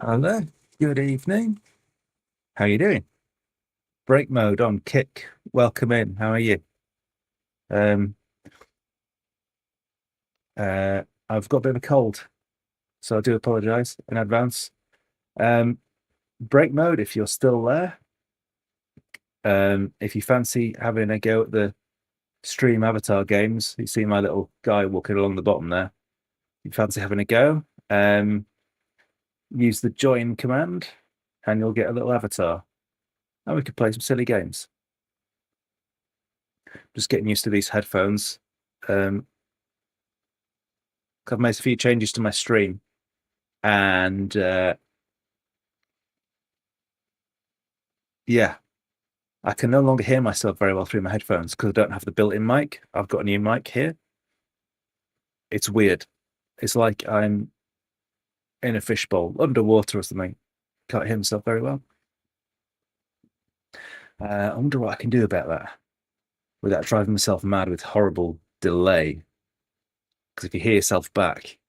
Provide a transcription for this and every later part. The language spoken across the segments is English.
Hello, good evening. How you doing? Break mode on kick. Welcome in. How are you? Um, I've got a bit of a cold, so I do apologize in advance. Um, break mode if you're still there. If you fancy having a go at the stream avatar games, you see my little guy walking along the bottom there. If you fancy having a go, use the join command and you'll get a little avatar. And we could play some silly games. Just getting used to these headphones. Um, I've made a few changes to my stream, and yeah, I can no longer hear myself very well through my headphones because I don't have the built-in mic. I've got a new mic here. It's weird. It's like I'm in a fishbowl, underwater or something. Can't hear myself very well. I wonder what I can do about that without driving myself mad with horrible delay. Because if you hear yourself back,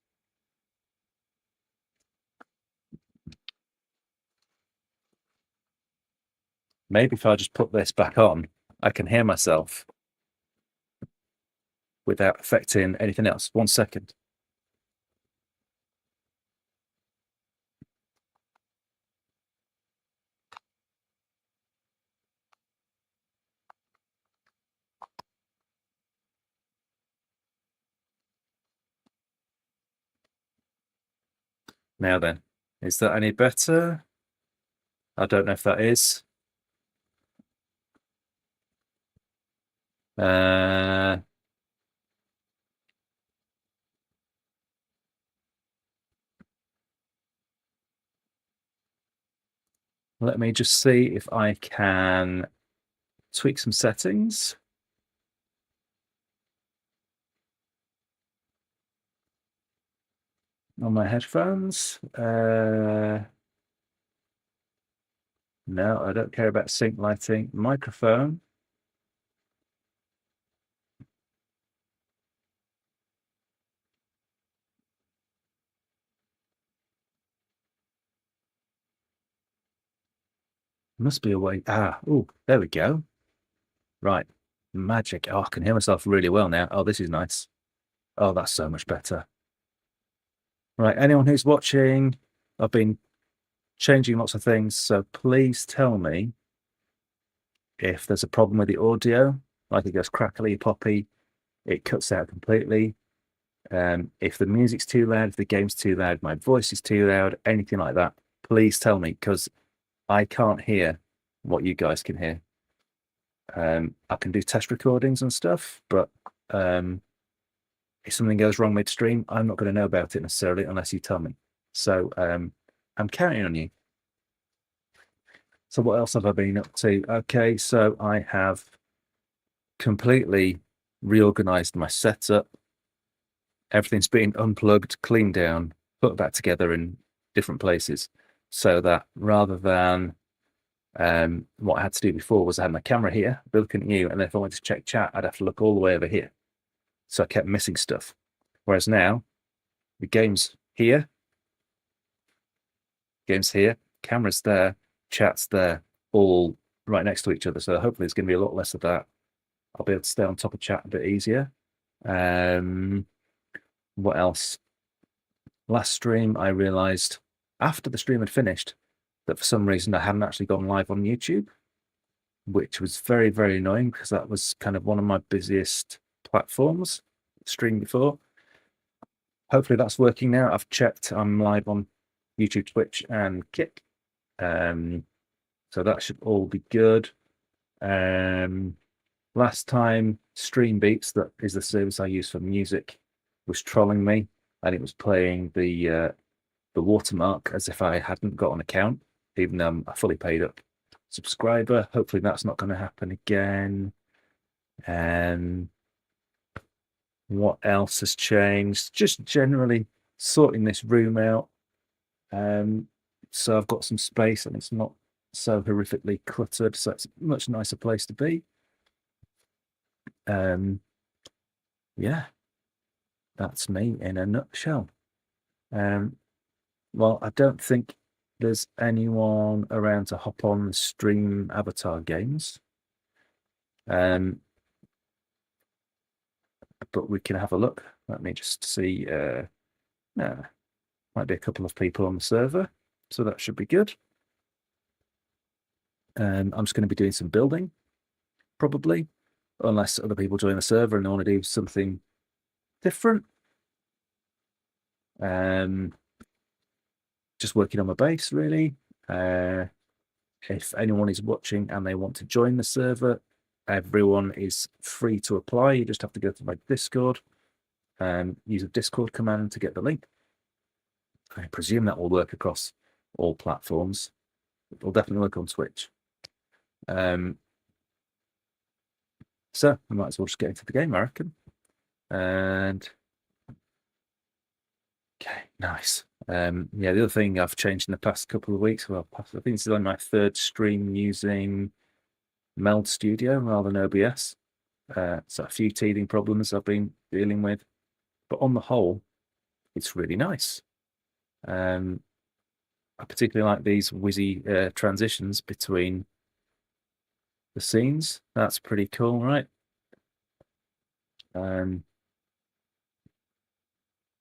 maybe if I just put this back on, I can hear myself without affecting anything else. 1 second. Now then, is that any better? I don't know if that is. Uh, Let me just see if I can tweak some settings. On my headphones. No, I don't care about sync lighting. Microphone. Must be a way. Oh, there we go. Right. Magic. Oh, I can hear myself really well now. Oh, this is nice. Oh, that's so much better. Right. Anyone who's watching, I've been changing lots of things. So please tell me if there's a problem with the audio, like it goes crackly, poppy, it cuts out completely. If the music's too loud, if the game's too loud, my voice is too loud, anything like that, please tell me because I can't hear what you guys can hear. I can do test recordings and stuff, but if something goes wrong midstream, I'm not going to know about it necessarily unless you tell me. So I'm counting on you. So what else have I been up to? Okay, so I have completely reorganized my setup. Everything's been unplugged, cleaned down, put back together in different places so that rather than what I had to do before was I had my camera here, be looking at you, and then if I wanted to check chat, I'd have to look all the way over here. So I kept missing stuff. Whereas now, the game's here, camera's there, chat's there, all right next to each other. So hopefully there's going to be a lot less of that. I'll be able to stay on top of chat a bit easier. What else? Last stream, I realized after the stream had finished that for some reason I hadn't actually gone live on YouTube, which was very, very annoying because that was kind of one of my busiest platforms, stream before. Hopefully that's working now. I've checked, I'm live on YouTube, Twitch, and Kick. So that should all be good. Last time, Stream Beats, that is the service I use for music, was trolling me, and it was playing the watermark as if I hadn't got an account, even though I'm a fully paid up subscriber. Hopefully that's not going to happen again. What else has changed? Just generally sorting this room out. So I've got some space and it's not so horrifically cluttered. So it's a much nicer place to be. Yeah, that's me in a nutshell. Well, I don't think there's anyone around to hop on stream avatar games. But we can have a look. Let me just see. Might be a couple of people on the server, so that should be good. I'm just going to be doing some building, probably, unless other people join the server and they want to do something different. Just working on my base, really. If anyone is watching and they want to join the server, everyone is free to apply. You just have to go to my Discord and use a Discord command to get the link. I presume that will work across all platforms. It will definitely work on Twitch. So we might as well just get into the game, I reckon. And okay, nice. Yeah, the other thing I've changed in the past couple of weeks, well, I think this is on my third stream using Meld Studio rather than OBS. So a few teething problems I've been dealing with, but on the whole, it's really nice. I particularly like these whizzy transitions between the scenes. That's pretty cool, right?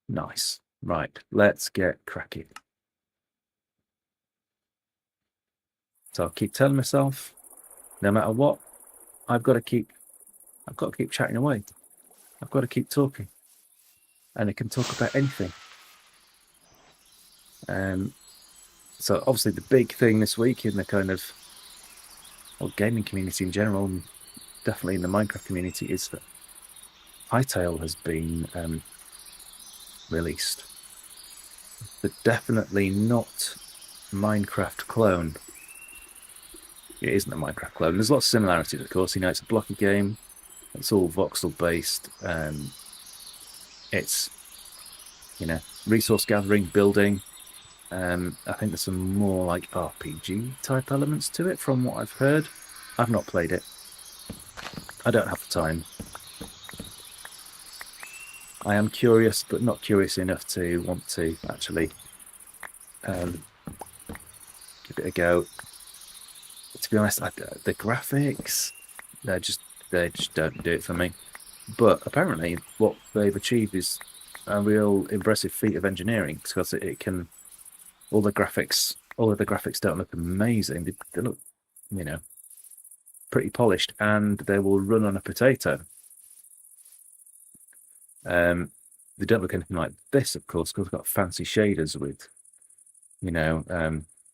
Nice. Right, let's get cracking. So I'll keep telling myself, no matter what, I've got to keep chatting away. I've got to keep talking, and I can talk about anything. So obviously the big thing this week in the kind of gaming community in general, and definitely in the Minecraft community, is that Hytale has been released. But definitely not Minecraft clone. It isn't a Minecraft clone. There's lots of similarities, of course. You know, it's a blocky game. It's all voxel based. It's, you know, resource gathering, building. I think there's some more like RPG type elements to it from what I've heard. I've not played it. I don't have the time. I am curious, but not curious enough to want to actually give it a go. To be honest, the graphics, they just don't do it for me. But apparently, what they've achieved is a real impressive feat of engineering, because it can. All of the graphics don't look amazing. They look, you know, pretty polished, and they will run on a potato. They don't look anything like this, of course, because they've got fancy shaders with, you know,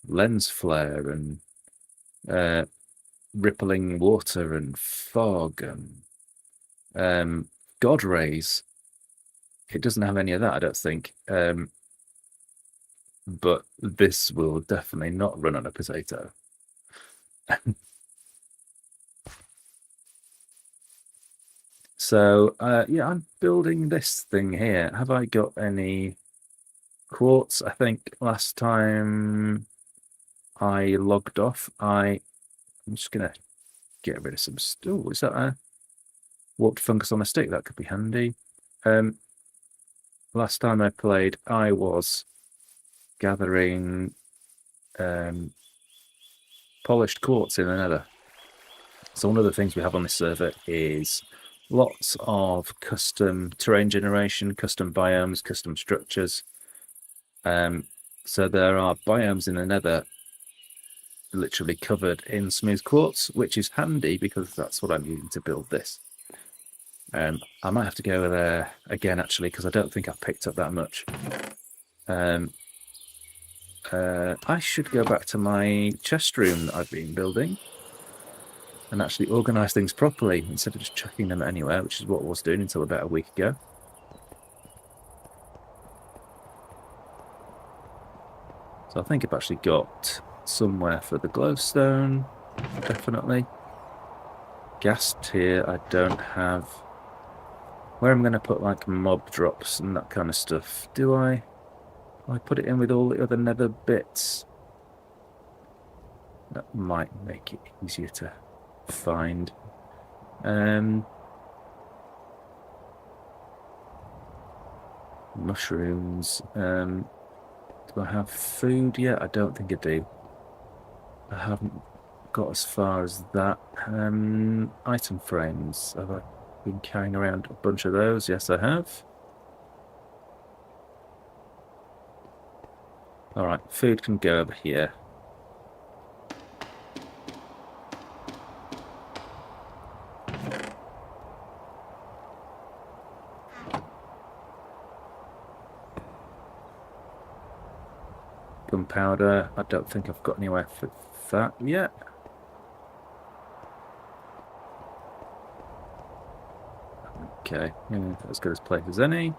lens flare and rippling water and fog and God rays. It doesn't have any of that, I don't think. But this will definitely not run on a potato. So, yeah, I'm building this thing here. Have I got any quartz? I think last time I logged off, I'm just going to get rid of some stuff. Is that a warped fungus on a stick? That could be handy. Last time I played, I was gathering polished quartz in the nether. So one of the things we have on this server is lots of custom terrain generation, custom biomes, custom structures. So there are biomes in the nether literally covered in smooth quartz, which is handy because that's what I'm using to build this. I might have to go there again, actually, because I don't think I've picked up that much. I should go back to my chest room that I've been building and actually organise things properly instead of just chucking them anywhere, which is what I was doing until about a week ago. So I think I've actually got somewhere for the glowstone, definitely. Gas tier, I don't have. Where I'm going to put like mob drops and that kind of stuff. Do I put it in with all the other nether bits? That might make it easier to find. Mushrooms. Do I have food yet? I don't think I do. I haven't got as far as that. Item frames. Have I been carrying around a bunch of those? Yes, I have. All right, food can go over here. Gunpowder. I don't think I've got anywhere for that yet. Okay, yeah, as good as place as any.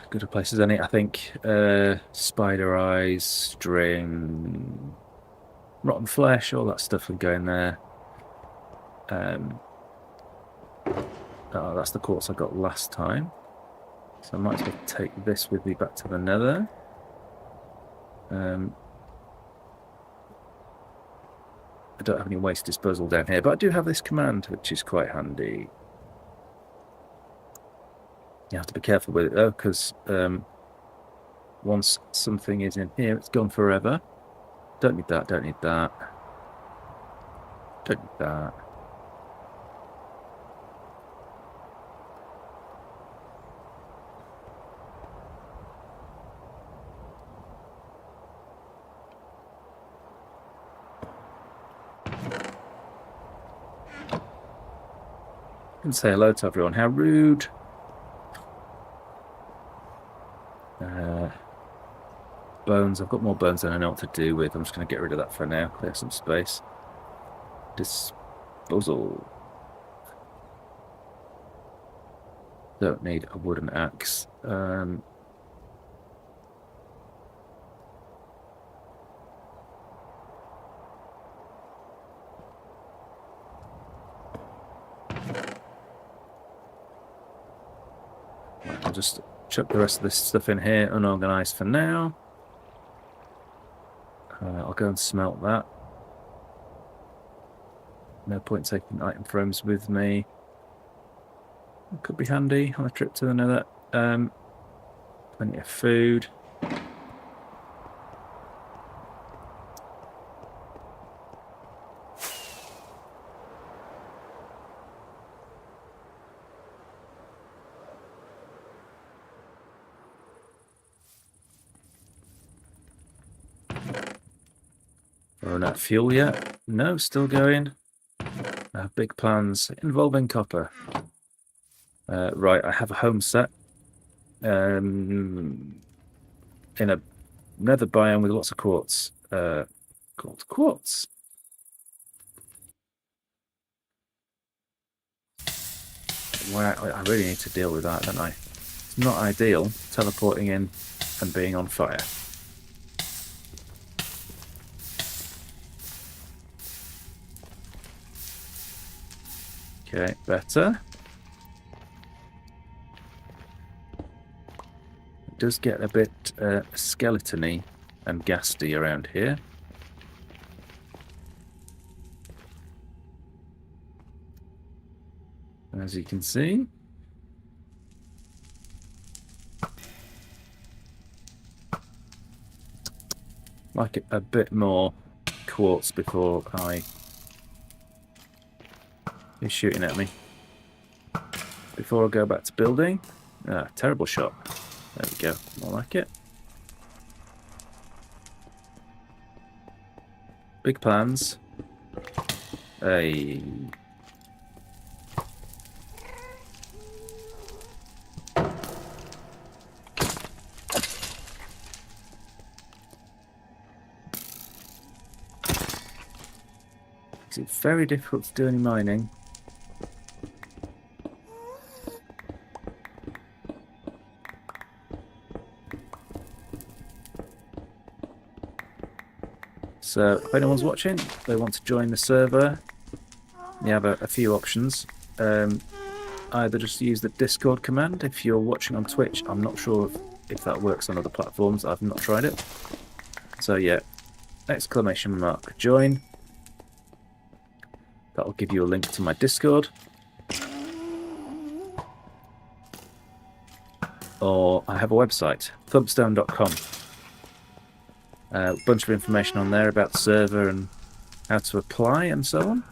Good a place as any, I think. Spider eyes, string, rotten flesh, all that stuff can go in there. Oh, that's the quartz I got last time. So I might as well take this with me back to the nether. I don't have any waste disposal down here, but I do have this command, which is quite handy. You have to be careful with it, though, because once something is in here, it's gone forever. Don't need that, don't need that. Don't need that. And say hello to everyone. How rude. Bones. I've got more bones than I know what to do with. I'm just going to get rid of that for now. Clear some space. Disposal. Don't need a wooden axe. I'll just chuck the rest of this stuff in here, unorganized for now. I'll go and smelt that. No point taking item frames with me. It could be handy on a trip to the nether. Plenty of food. Run out of fuel yet? No, still going. I have big plans involving copper. Right, I have a home set in a nether biome with lots of quartz. Quartz. Wow, I really need to deal with that, don't I? It's not ideal, teleporting in and being on fire. Okay, better. It does get a bit skeleton-y and ghasty around here. As you can see. Like a bit more quartz before I... He's shooting at me. Before I go back to building. Ah, terrible shot. There we go. More like it. Big plans. Hey. It's very difficult to do any mining. So if anyone's watching, they want to join the server, you have a few options. Either just use the Discord command if you're watching on Twitch. I'm not sure if that works on other platforms. I've not tried it. So yeah, !join. That'll give you a link to my Discord. Or I have a website, thumpstone.com. A bunch of information on there about the server and how to apply and so on.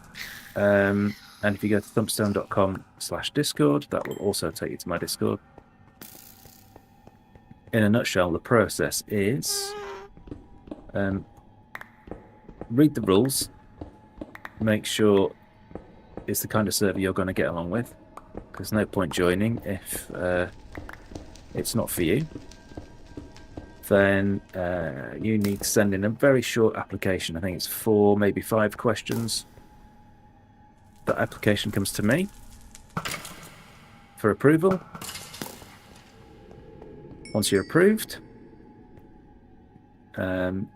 And if you go to thumpstone.com/Discord, that will also take you to my Discord. In a nutshell, the process is read the rules, make sure it's the kind of server you're going to get along with. There's no point joining if it's not for you. Then you need to send in a very short application. I think it's 4, maybe 5 questions. That application comes to me for approval. Once you're approved, the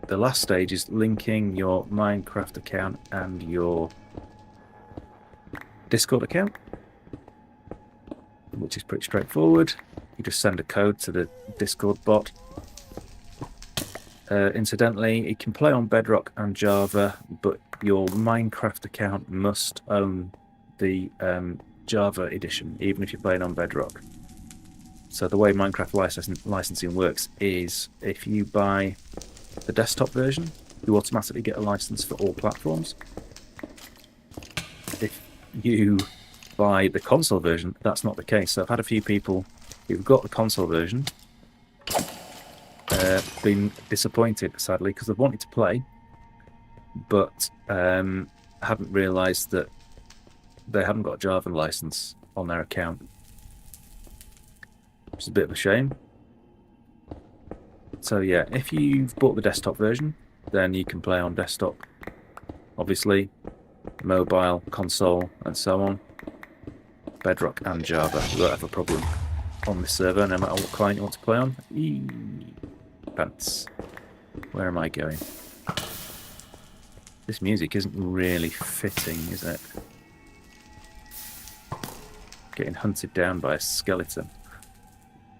last stage is linking your Minecraft account and your Discord account, which is pretty straightforward. You just send a code to the Discord bot. Incidentally, it can play on Bedrock and Java, but your Minecraft account must own the Java edition, even if you're playing on Bedrock. So the way Minecraft licensing works is if you buy the desktop version, you automatically get a license for all platforms. If you buy the console version, that's not the case. So I've had a few people who've got the console version been disappointed, sadly, because they've wanted to play, but haven't realised that they haven't got a Java license on their account, which is a bit of a shame. So yeah, if you've bought the desktop version, then you can play on desktop, obviously, mobile, console, and so on. Bedrock and Java, you won't have a problem on this server, no matter what client you want to play on. Pants. Where am I going? This music isn't really fitting, is it? Getting hunted down by a skeleton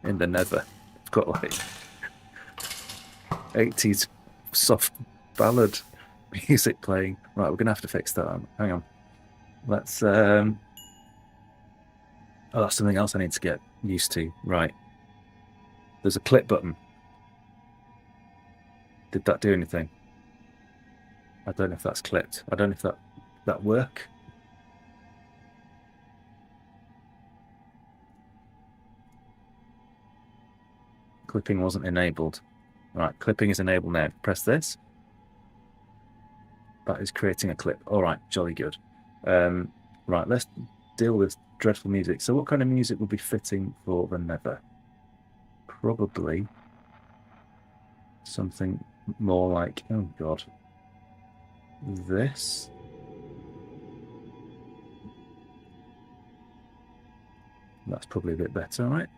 in the nether. I've got like 80s soft ballad music playing. Right, we're gonna have to fix that. Hang on. Let's oh, that's something else I need to get used to. Right. There's a clip button. Did that do anything? I don't know if that's clipped. I don't know if that work. Clipping wasn't enabled. Right, clipping is enabled now. Press this. That is creating a clip. All right, jolly good. Right, let's deal with dreadful music. So what kind of music would be fitting for the nether? Probably something more like, oh god, this. That's probably a bit better, right?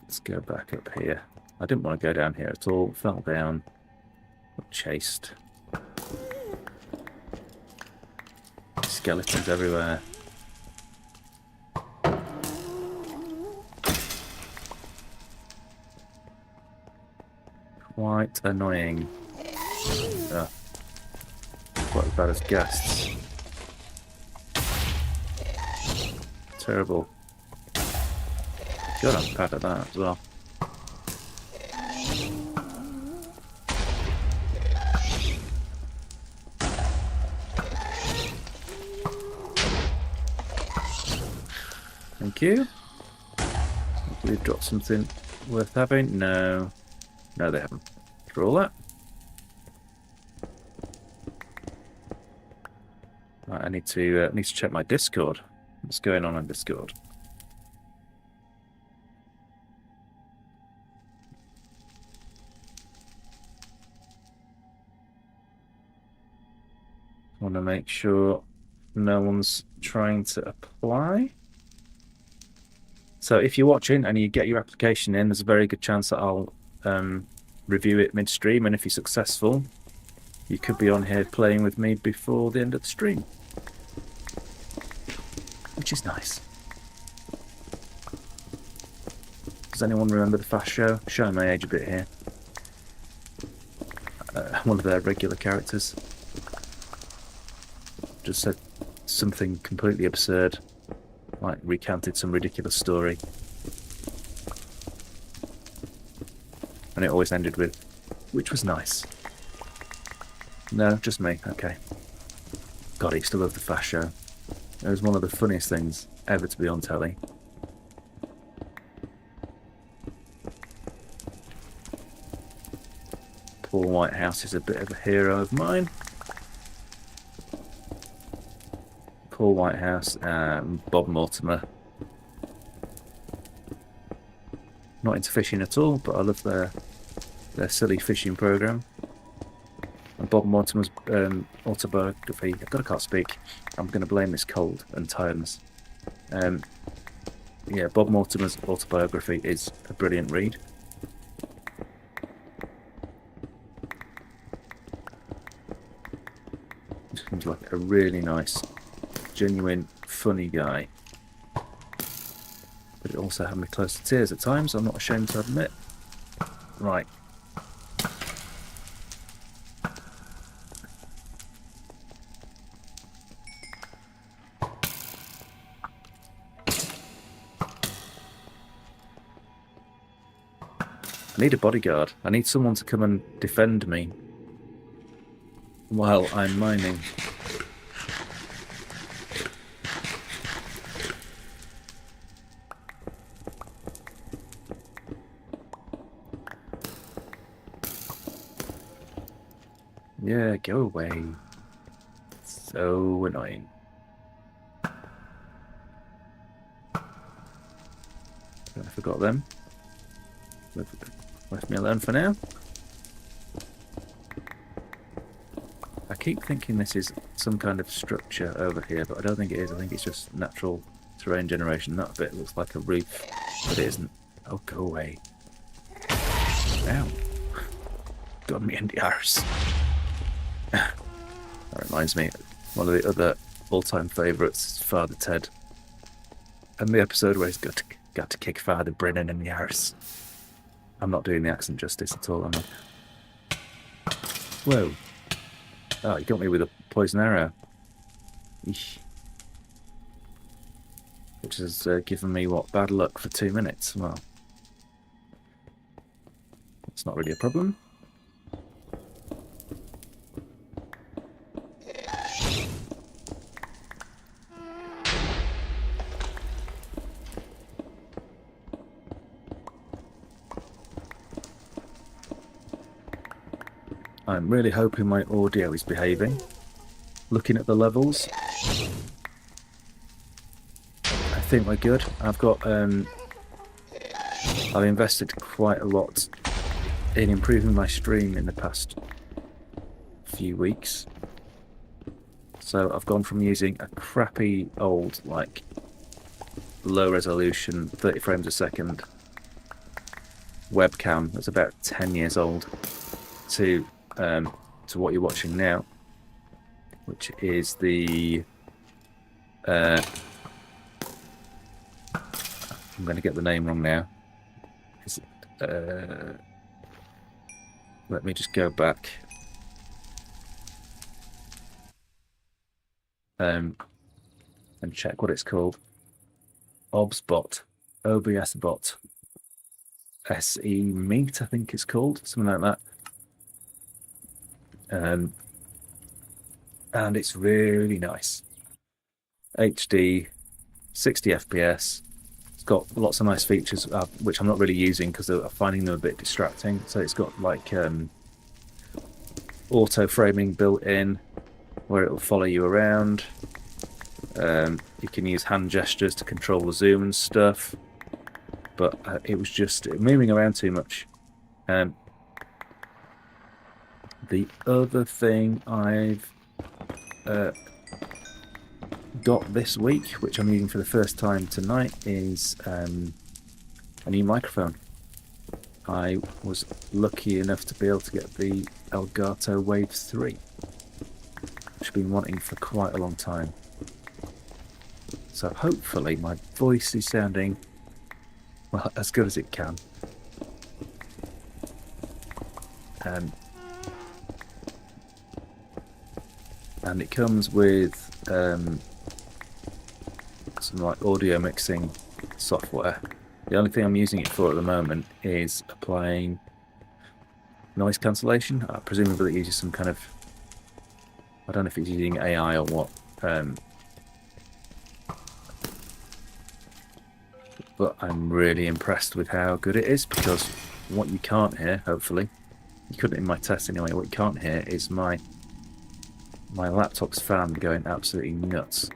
Let's go back up here. I didn't want to go down here at all. Fell down. Got chased. Skeletons everywhere. Quite annoying. Quite as bad as ghasts. Terrible. God, I'm bad at that as well. Thank you. We've dropped something worth having. No. No, they haven't. For all that. Right, I need to check my Discord. What's going on Discord? I want to make sure no one's trying to apply. So if you're watching and you get your application in, there's a very good chance that I'll review it midstream, and if you're successful, you could be on here playing with me before the end of the stream, which is nice. Does anyone remember the Fast Show? Showing my age a bit here. One of their regular characters just said something completely absurd, like recounted some ridiculous story, and it always ended with, which was nice. No, just me. Okay. God, I used to love the Fast Show. It was one of the funniest things ever to be on telly. Paul Whitehouse is a bit of a hero of mine. Paul Whitehouse and Bob Mortimer. Not into fishing at all, but I love their silly fishing program. And Bob Mortimer's autobiography. God, I can't speak. I'm going to blame this cold and tiredness. Yeah, Bob Mortimer's autobiography is a brilliant read. He seems like a really nice, genuine, funny guy. But it also had me close to tears at times, I'm not ashamed to admit. Right. I need a bodyguard. I need someone to come and defend me while I'm mining. Yeah, go away. So annoying. I forgot them. Left me alone for now. I keep thinking this is some kind of structure over here, but I don't think it is. I think it's just natural terrain generation. That bit looks like a roof, but it isn't. Oh, go away. Ow. Got me in the arse. That reminds me, one of the other all-time favourites is Father Ted. And the episode where he's got to kick Father Brennan in the arse. I'm not doing the accent justice at all, am I? Whoa. Oh, you got me with a poison arrow. Eesh. Which has given me, what, bad luck for 2 minutes. Well, it's not really a problem. I'm really hoping my audio is behaving. Looking at the levels, I think we're good. I've invested quite a lot in improving my stream in the past few weeks. So I've gone from using a crappy old, like, low resolution, 30 frames a second webcam that's about 10 years old to what you're watching now, which is the I'm going to get the name wrong now. Is it, let me just go back and check what it's called. OBS bot SE Meet, I think it's called, something like that. And it's really nice. HD, 60 FPS. It's got lots of nice features, which I'm not really using because I'm finding them a bit distracting. So it's got like auto framing built in, where it will follow you around. You can use hand gestures to control the zoom and stuff. But it was just moving around too much. The other thing I've got this week, which I'm using for the first time tonight, is a new microphone. I was lucky enough to be able to get the Elgato Wave 3, which I've been wanting for quite a long time. So hopefully my voice is sounding well, as good as it can. And it comes with some like audio mixing software. The only thing I'm using it for at the moment is applying noise cancellation. Presumably it uses some kind of, I don't know if it's using AI or what, but I'm really impressed with how good it is, because what you can't hear, hopefully, you couldn't in my test anyway, what you can't hear is my laptop's fan going absolutely nuts,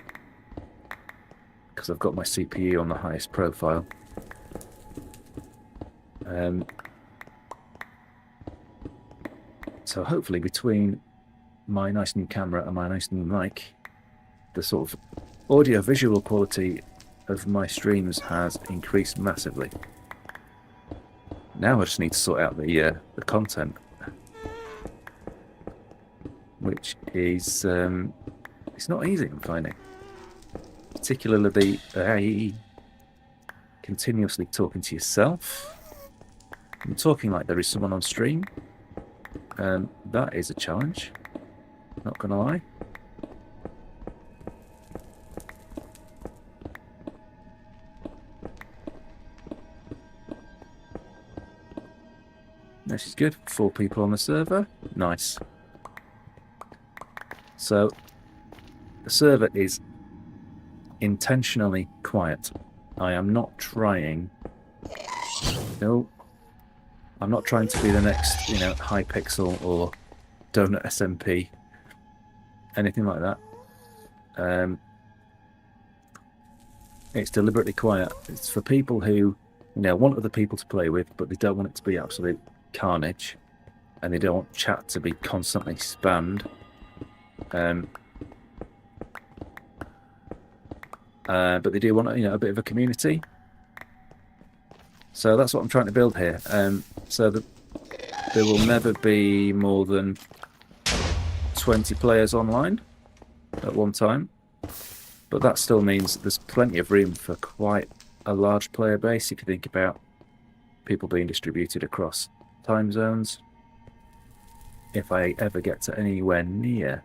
because I've got my CPU on the highest profile. So hopefully between my nice new camera and my nice new mic, the sort of audio-visual quality of my streams has increased massively. Now I just need to sort out the content, which is it's not easy, I'm finding. Particularly the continuously talking to yourself. I'm talking like there is someone on stream. That is a challenge, not gonna lie. This is good. 4 people on the server. Nice. So the server is intentionally quiet. I am not trying. No, I'm not trying to be the next, Hypixel or Donut SMP, anything like that. It's deliberately quiet. It's for people who, want other people to play with, but they don't want it to be absolute carnage, and they don't want chat to be constantly spammed. But they do want, a bit of a community. So that's what I'm trying to build here. So that there will never be more than 20 players online at one time. But that still means there's plenty of room for quite a large player base if you think about people being distributed across time zones. If I ever get to anywhere near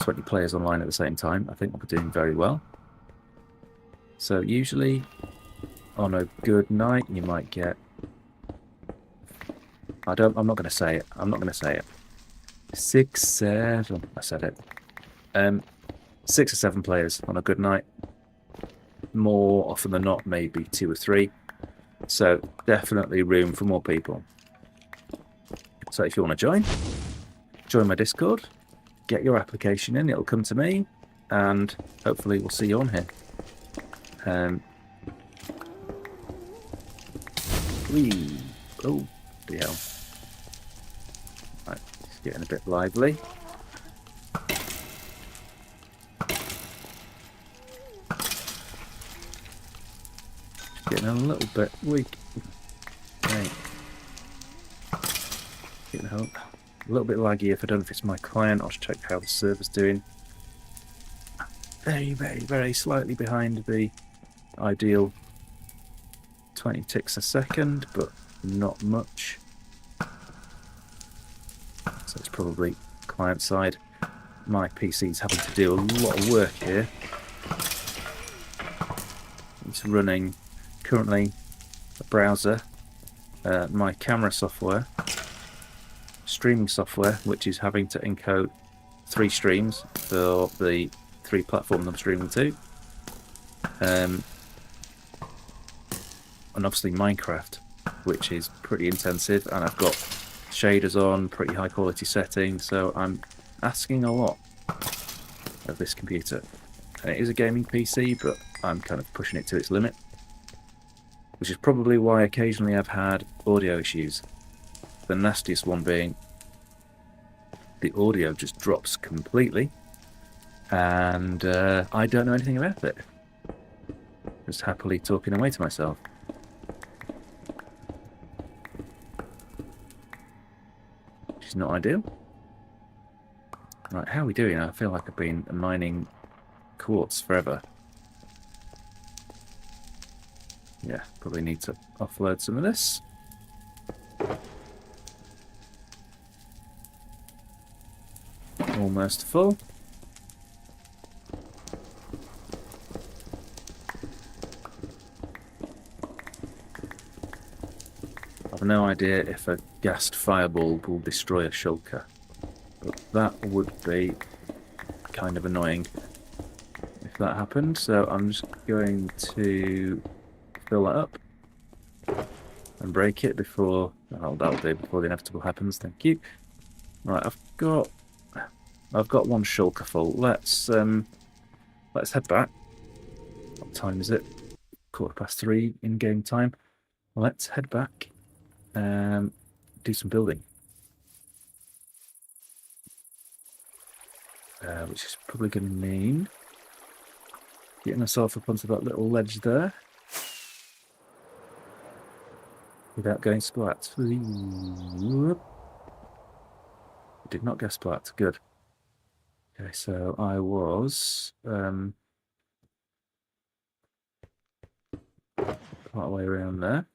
20 players online at the same time, I think we'll be doing very well. So usually on a good night you might get, I'm not going to say it. I'm not going to say it. 6, 7. I said it. 6 or 7 players on a good night. More often than not, maybe 2 or 3. So definitely room for more people. So if you want to join my Discord, get your application in. It'll come to me, and hopefully we'll see you on here. Oh, the hell. Right, it's getting a bit lively. Getting a little bit weak. Right. Getting a little bit laggy. If I don't know if it's my client, I'll check how the server's doing. Very, very, very slightly behind the ideal 20 ticks a second, but not much. So it's probably client side. My PC's having to do a lot of work here. It's running currently a browser, my camera software, streaming software, which is having to encode 3 streams for the 3 platforms I'm streaming to, and obviously Minecraft, which is pretty intensive, and I've got shaders on, pretty high quality settings, so I'm asking a lot of this computer. And it is a gaming PC, but I'm kind of pushing it to its limit, which is probably why occasionally I've had audio issues. The nastiest one being the audio just drops completely, and I don't know anything about it. Just happily talking away to myself. Which is not ideal. Right, how are we doing? I feel like I've been mining quartz forever. Yeah, probably need to offload some of this. Almost full. I've no idea if a gassed fireball will destroy a shulker, but that would be kind of annoying if that happened. So I'm just going to fill that up and break it before, oh, that'll do, before the inevitable happens. Thank you. Right, I've got one shulker full. Let's head back. What time is it? 3:15 in-game time. Let's head back and do some building. Which is probably going to mean getting myself up onto that little ledge there without going splat. Did not get splat. Good. Okay, so I was part way around there.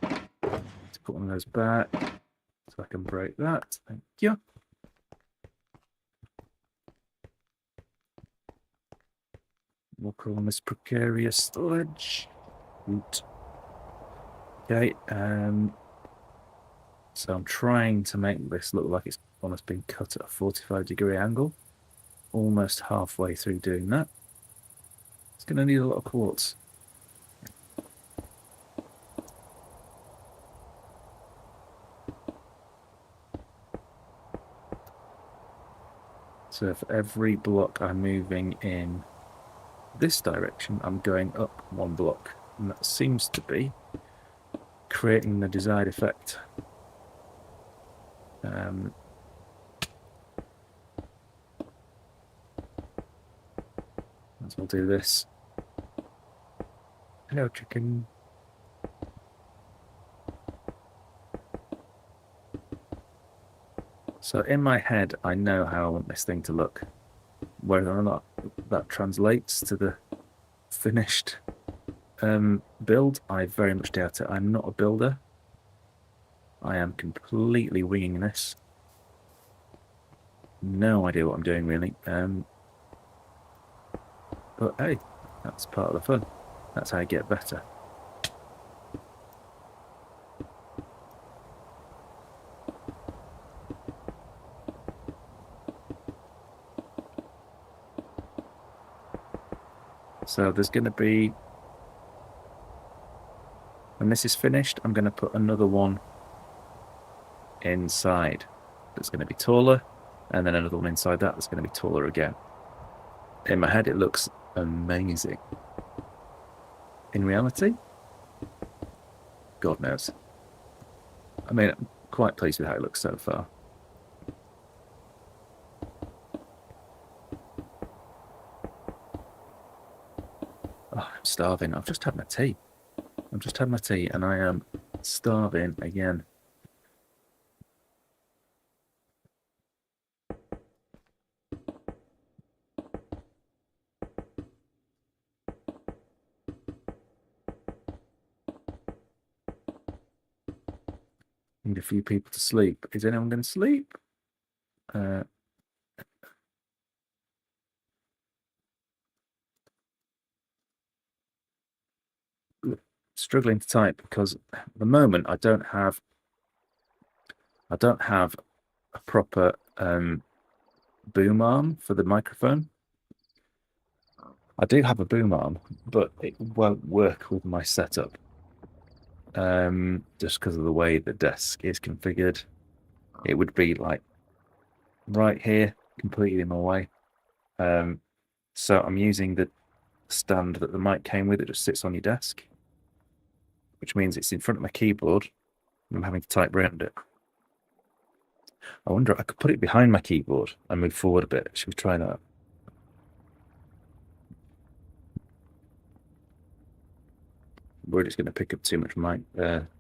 Let's put one of those back so I can break that. Thank you. Walk on this precarious storage. Root. Okay, so I'm trying to make this look like it's almost been cut at a 45-degree angle. Almost halfway through doing that. It's going to need a lot of quartz. So for every block I'm moving in this direction, I'm going up one block. And that seems to be creating the desired effect. As well do this. Hello, chicken. So in my head, I know how I want this thing to look. Whether or not that translates to the finished build, I very much doubt it. I'm not a builder. I am completely winging this. No idea what I'm doing, really. But hey, that's part of the fun. That's how I get better. So there's going to be, when this is finished, I'm going to put another one inside that's going to be taller, and then another one inside that that's going to be taller again. In my head, it looks amazing. In reality, God knows. I mean, I'm quite pleased with how it looks so far. Oh, I'm starving. I've just had my tea. And I am starving again. Need a few people to sleep. Is anyone going to sleep? Struggling to type because at the moment I don't have a proper boom arm for the microphone. I do have a boom arm, but it won't work with my setup. Just because of the way the desk is configured. It would be like right here, completely in my way. So I'm using the stand that the mic came with. It just sits on your desk, which means it's in front of my keyboard and I'm having to type around it. I wonder if I could put it behind my keyboard and move forward a bit. Should we try that? Worried it's going to pick up too much mic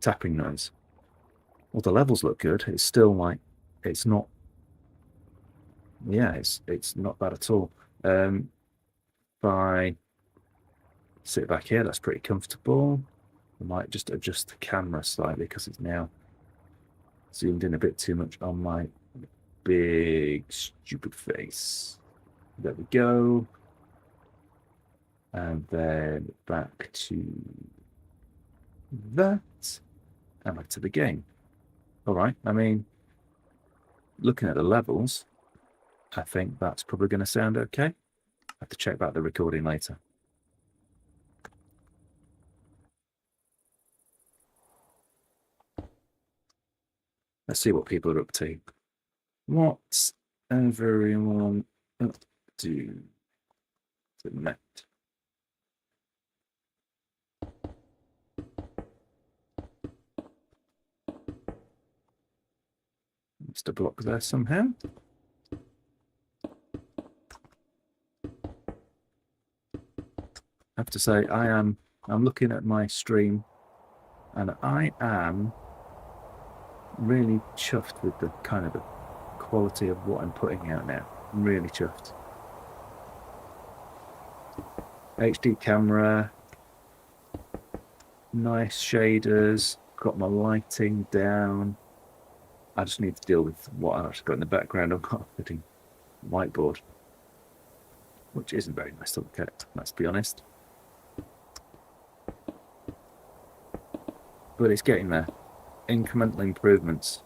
tapping noise. Well, the levels look good. It's still like, it's not, yeah, it's not bad at all. By Sit back here, that's pretty comfortable. I might just adjust the camera slightly because it's now zoomed in a bit too much on my big stupid face. There we go. And then back to that. And back to the game. All right, I mean, looking at the levels, I think that's probably going to sound okay. I have to check back the recording later. Let's see what people are up to. What's everyone up to tonight? Missed a block there somehow. I have to say, I'm looking at my stream and I am really chuffed with the kind of the quality of what I'm putting out now. I'm really chuffed. HD camera, nice shaders, got my lighting down. I just need to deal with what I've actually got in the background. I've got a fitting whiteboard, which isn't very nice to look at, let's be honest. But it's getting there. Incremental improvements.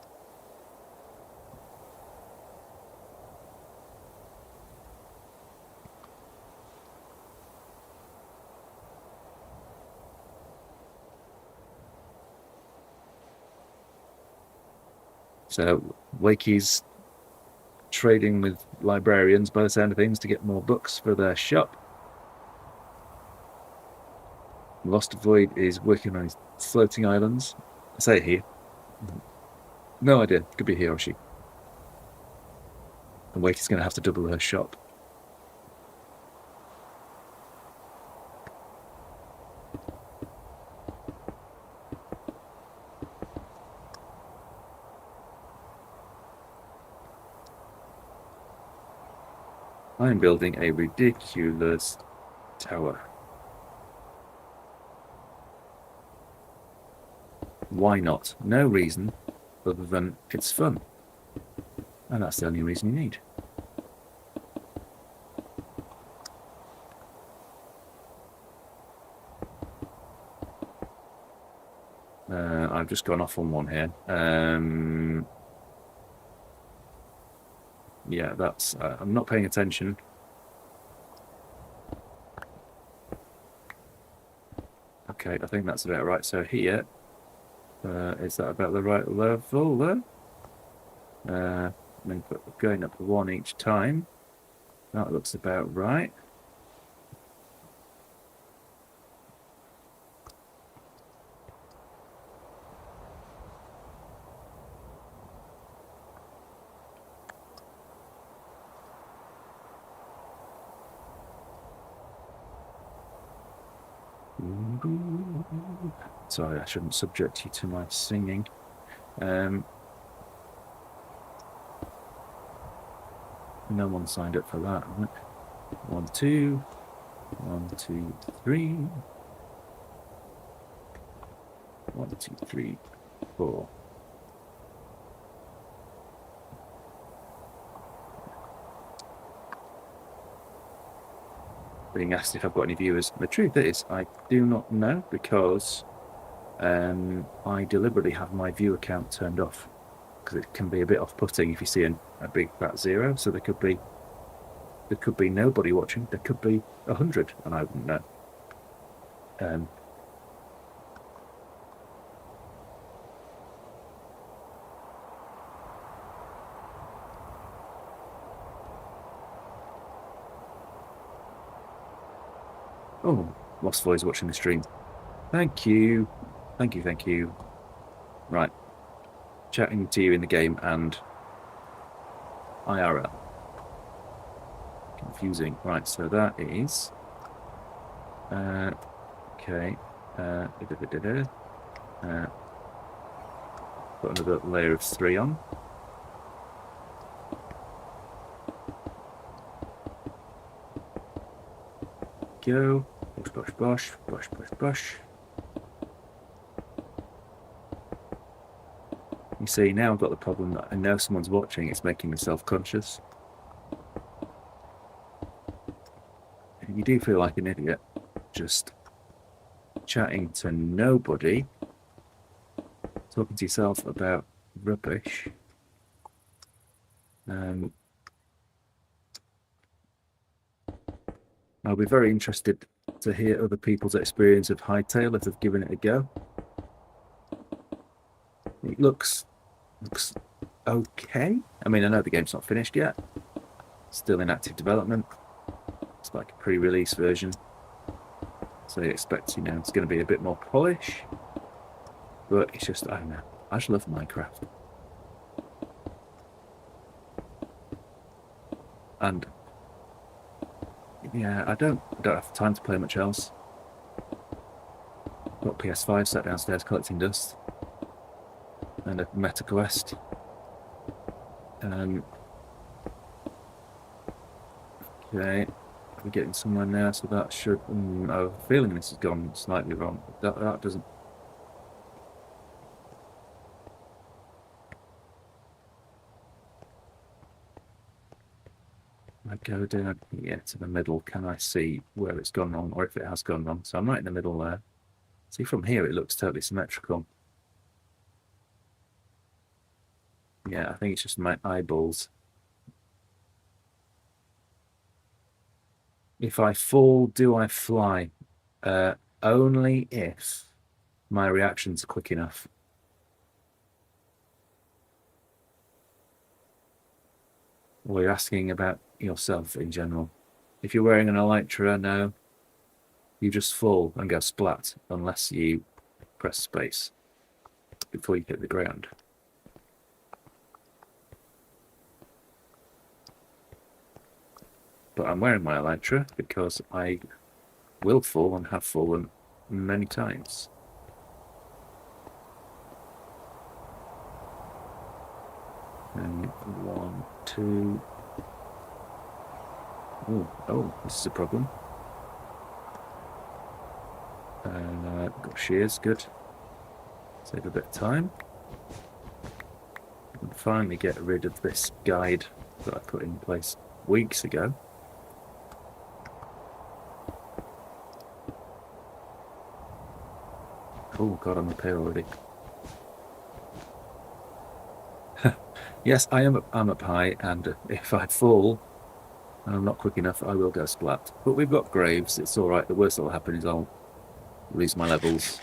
So Wakey's trading with librarians by the sound of things to get more books for their shop. Lost Void is working on his floating islands. I say he. No idea. Could be he or she. And Wakey's going to have to double her shop. I'm building a ridiculous tower. Why not? No reason other than it's fun. And that's the only reason you need. I've just gone off on one here. Yeah, that's... I'm not paying attention. Okay, I think that's about right. So here, is that about the right level there? I'm going up one each time. That looks about right. Sorry, I shouldn't subject you to my singing. No one signed up for that. 1, 2, 1, 2, 3. 1, 2, 3, 4. Being asked if I've got any viewers. The truth is, I do not know because I deliberately have my viewer count turned off because it can be a bit off-putting if you see a big fat 0. So there could be nobody watching. There could be 100, and I wouldn't know. Oh, Lost Boy's watching the stream. Thank you. Thank you, thank you. Right. Chatting to you in the game and IRL. Confusing. Right, so that is... okay. Put another layer of 3 on. Go. Bush, bush, bush, bush, bush, bush. You see, now I've got the problem that I know someone's watching. It's making me self-conscious. You do feel like an idiot just chatting to nobody, talking to yourself about rubbish. I'll be very interested to hear other people's experience of Hightail if they've given it a go. It looks okay. I mean, I know the game's not finished yet. It's still in active development. It's like a pre-release version. So you expect, it's going to be a bit more polish. But it's just, I don't know. I just love Minecraft. And yeah, I don't have time to play much else. Got PS5 sat downstairs collecting dust. And a Meta Quest. Okay, we're getting somewhere now, so that should. I have a feeling this has gone slightly wrong. That doesn't. I go down here to the middle. Can I see where it's gone wrong, or if it has gone wrong? So I'm right in the middle there. See, from here it looks totally symmetrical. Yeah, I think it's just my eyeballs. If I fall, do I fly? Only if my reactions are quick enough. Or you're asking about yourself in general. If you're wearing an elytra, no. You just fall and go splat unless you press space before you hit the ground. But I'm wearing my elytra because I will fall and have fallen many times. And 1, 2. Oh, this is a problem. Got shears, good. Save a bit of time. And finally get rid of this guide that I put in place weeks ago. Oh God, I'm up here already. Yes, I'm up high, and if I fall and I'm not quick enough, I will go splat. But we've got graves, it's all right. The worst that will happen is I'll lose my levels.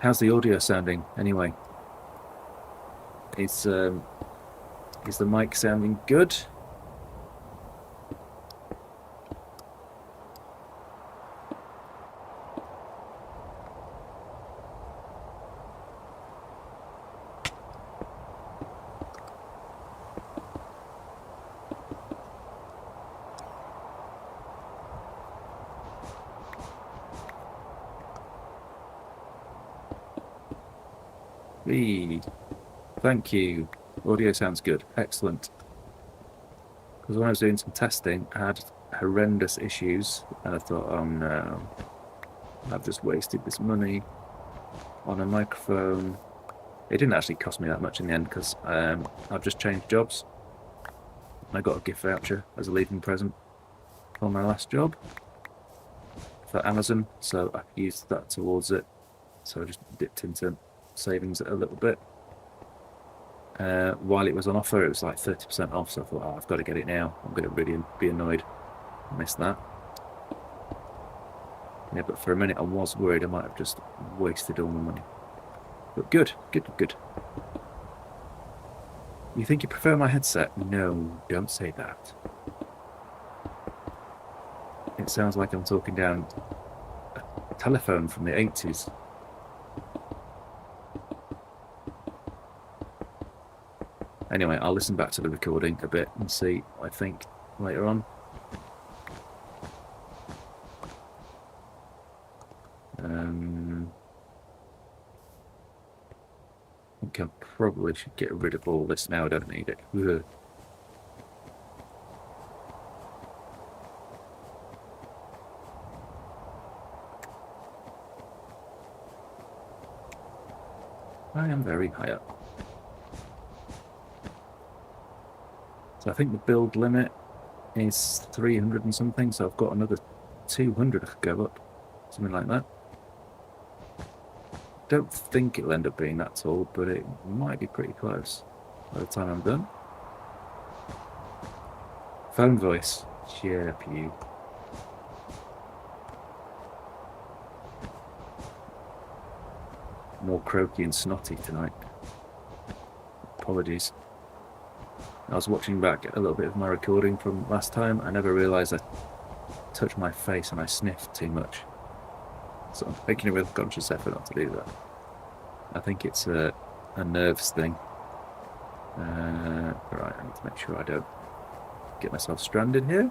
How's the audio sounding anyway? Is the mic sounding good? Thank you. Audio sounds good. Excellent. Because when I was doing some testing, I had horrendous issues, and I thought, oh no, I've just wasted this money on a microphone. It didn't actually cost me that much in the end because I've just changed jobs. I got a gift voucher as a leaving present for my last job for Amazon, so I used that towards it. So I just dipped into savings a little bit. While it was on offer, it was like 30% off, so I thought, oh, I've got to get it now. I'm going to really be annoyed. I missed that. Yeah, but for a minute I was worried I might have just wasted all my money. But good. You think you prefer my headset? No, don't say that. It sounds like I'm talking down a telephone from the 80s. Anyway, I'll listen back to the recording a bit and see what I think later on. think I probably should get rid of all this now. I don't need it. Ugh. I am very high up. So I think the build limit is 300 and something, so I've got another 200 I could go up. Something like that. Don't think it'll end up being that tall, but it might be pretty close by the time I'm done. Phone voice. Cheer up, you. More croaky and snotty tonight. Apologies. I was watching back a little bit of my recording from last time. I never realised I touched my face and I sniffed too much. So I'm making a real conscious effort not to do that. I think it's a nerves thing. Right, I need to make sure I don't get myself stranded here.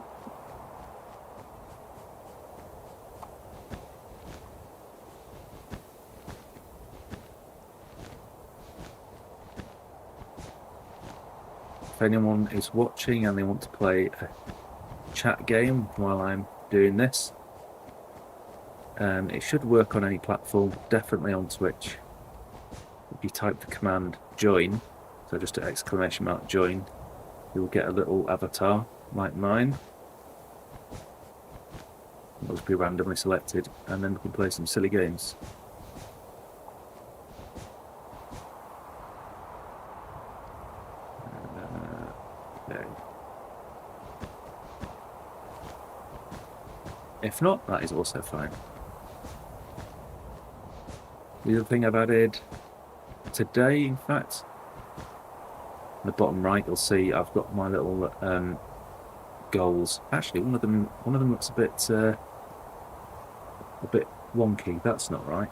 If anyone is watching and they want to play a chat game while I'm doing this, it should work on any platform, definitely on Twitch. If you type the command join, so just an exclamation mark join, you'll get a little avatar like mine. It'll be randomly selected, and then we can play some silly games. There. If not, that is also fine. The other thing I've added today, in fact, in the bottom right, you'll see I've got my little goals. Actually, one of them looks a bit wonky. That's not right.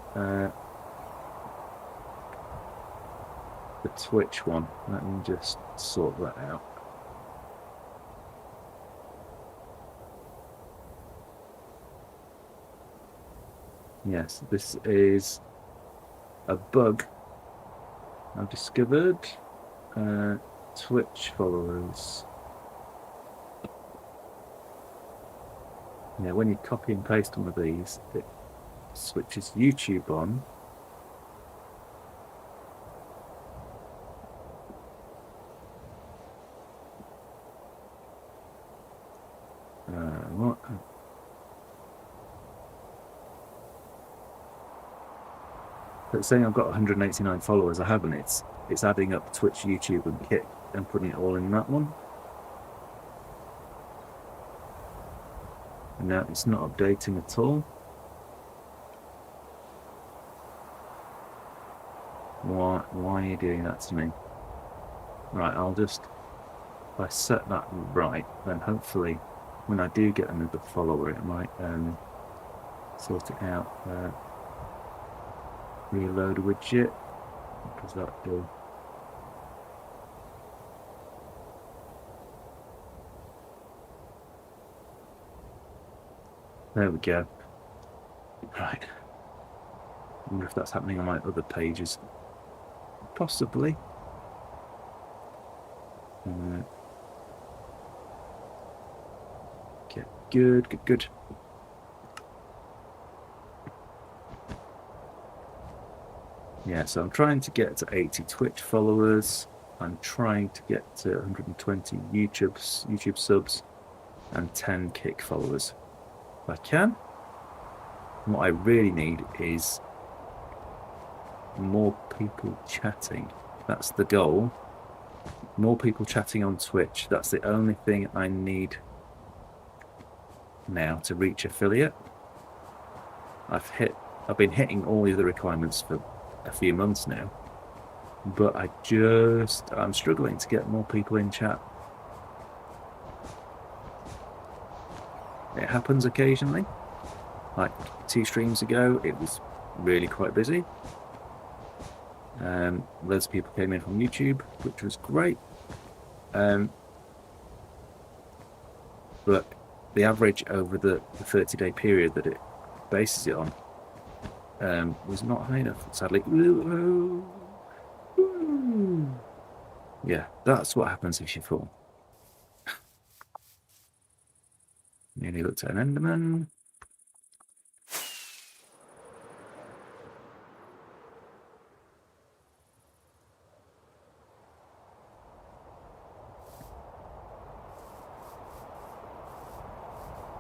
The Twitch one. Let me just sort that out. Yes, this is a bug I've discovered. Twitch followers. Yeah, when you copy and paste one of these, it switches YouTube on. What? It's saying I've got 189 followers. I haven't. It's adding up Twitch, YouTube, and Kick and putting it all in that one. And now it's not updating at all. Why are you doing that to me? Right, if I set that right, then hopefully when I do get another follower, it might sort it out. Reload widget. What does that do? There we go. Right. I wonder if that's happening on my other pages. Possibly. Okay, good. Yeah, so I'm trying to get to 80 Twitch followers. I'm trying to get to 120 YouTube subs and 10 Kick followers. If I can. And what I really need is more people chatting. That's the goal. More people chatting on Twitch. That's the only thing I need now to reach affiliate. I've been hitting all the other requirements for a few months now, but I'm struggling to get more people in chat. It happens occasionally. Like 2 streams ago, it was really quite busy. Loads of people came in from YouTube, which was great. But the average over the 30-day period that it bases it on was not high enough, sadly. Yeah, that's what happens if you fall. Nearly looked at an Enderman.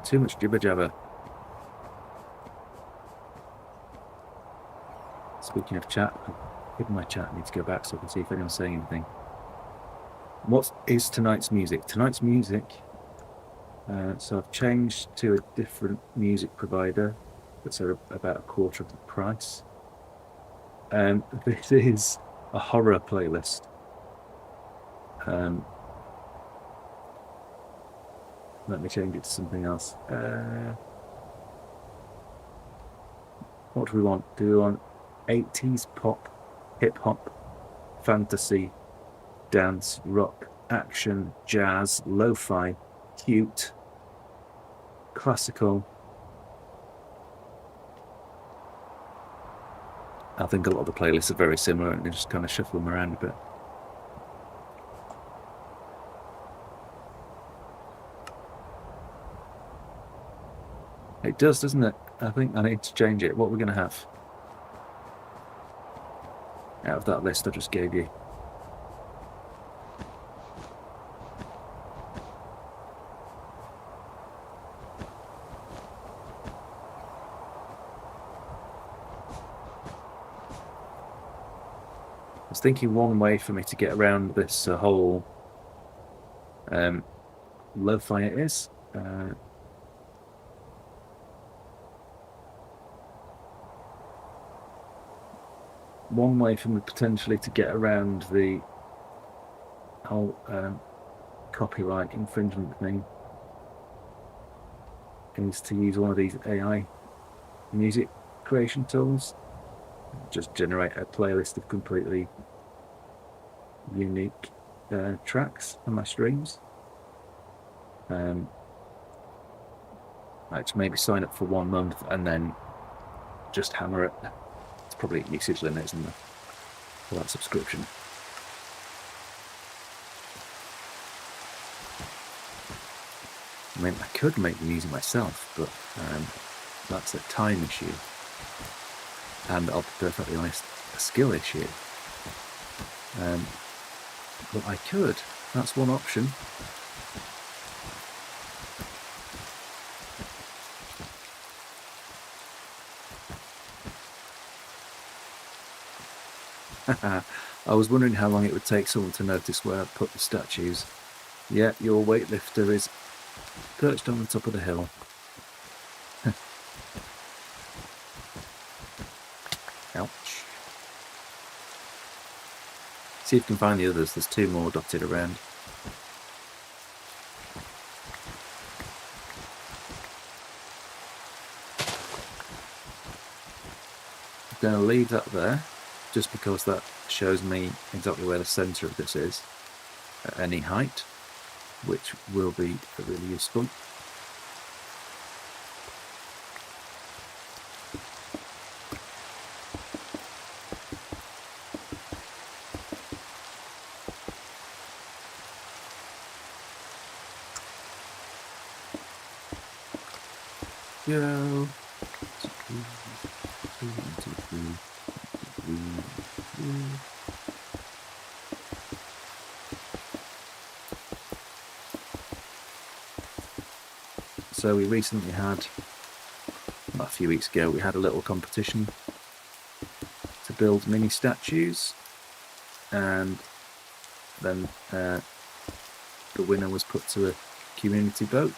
Too much jibber jabber. Speaking of chat, I've hidden my chat. I need to go back so I can see if anyone's saying anything. What is tonight's music? Tonight's music. So I've changed to a different music provider that's about a quarter of the price. This is a horror playlist. Let me change it to something else. What do we want? Do we want 80s pop, hip hop, fantasy, dance, rock, action, jazz, lo-fi, cute, classical? I think a lot of the playlists are very similar and you just kind of shuffle them around a bit. It does, doesn't it? I think I need to change it. What are we going to have out of that list I just gave you? I was thinking one way for me to get around this whole lo-fi it is. One way for me potentially to get around the whole copyright infringement thing is to use one of these AI music creation tools. Just generate a playlist of completely unique tracks on my streams. Like to maybe sign up for 1 month and then just hammer it. It's probably usage limit, isn't there, for that subscription. I mean, I could make the music myself, but that's a time issue. And I'll be perfectly honest, a skill issue. But I could. That's one option. I was wondering how long it would take someone to notice where I'd put the statues. Yeah, your weightlifter is perched on the top of the hill. Ouch. See if you can find the others. There's 2 more dotted around. I'm going to leave that there, just because that shows me exactly where the centre of this is at any height, which will be really useful. Go. So we recently had, about a few weeks ago, we had a little competition to build mini statues, and then the winner was put to a community vote.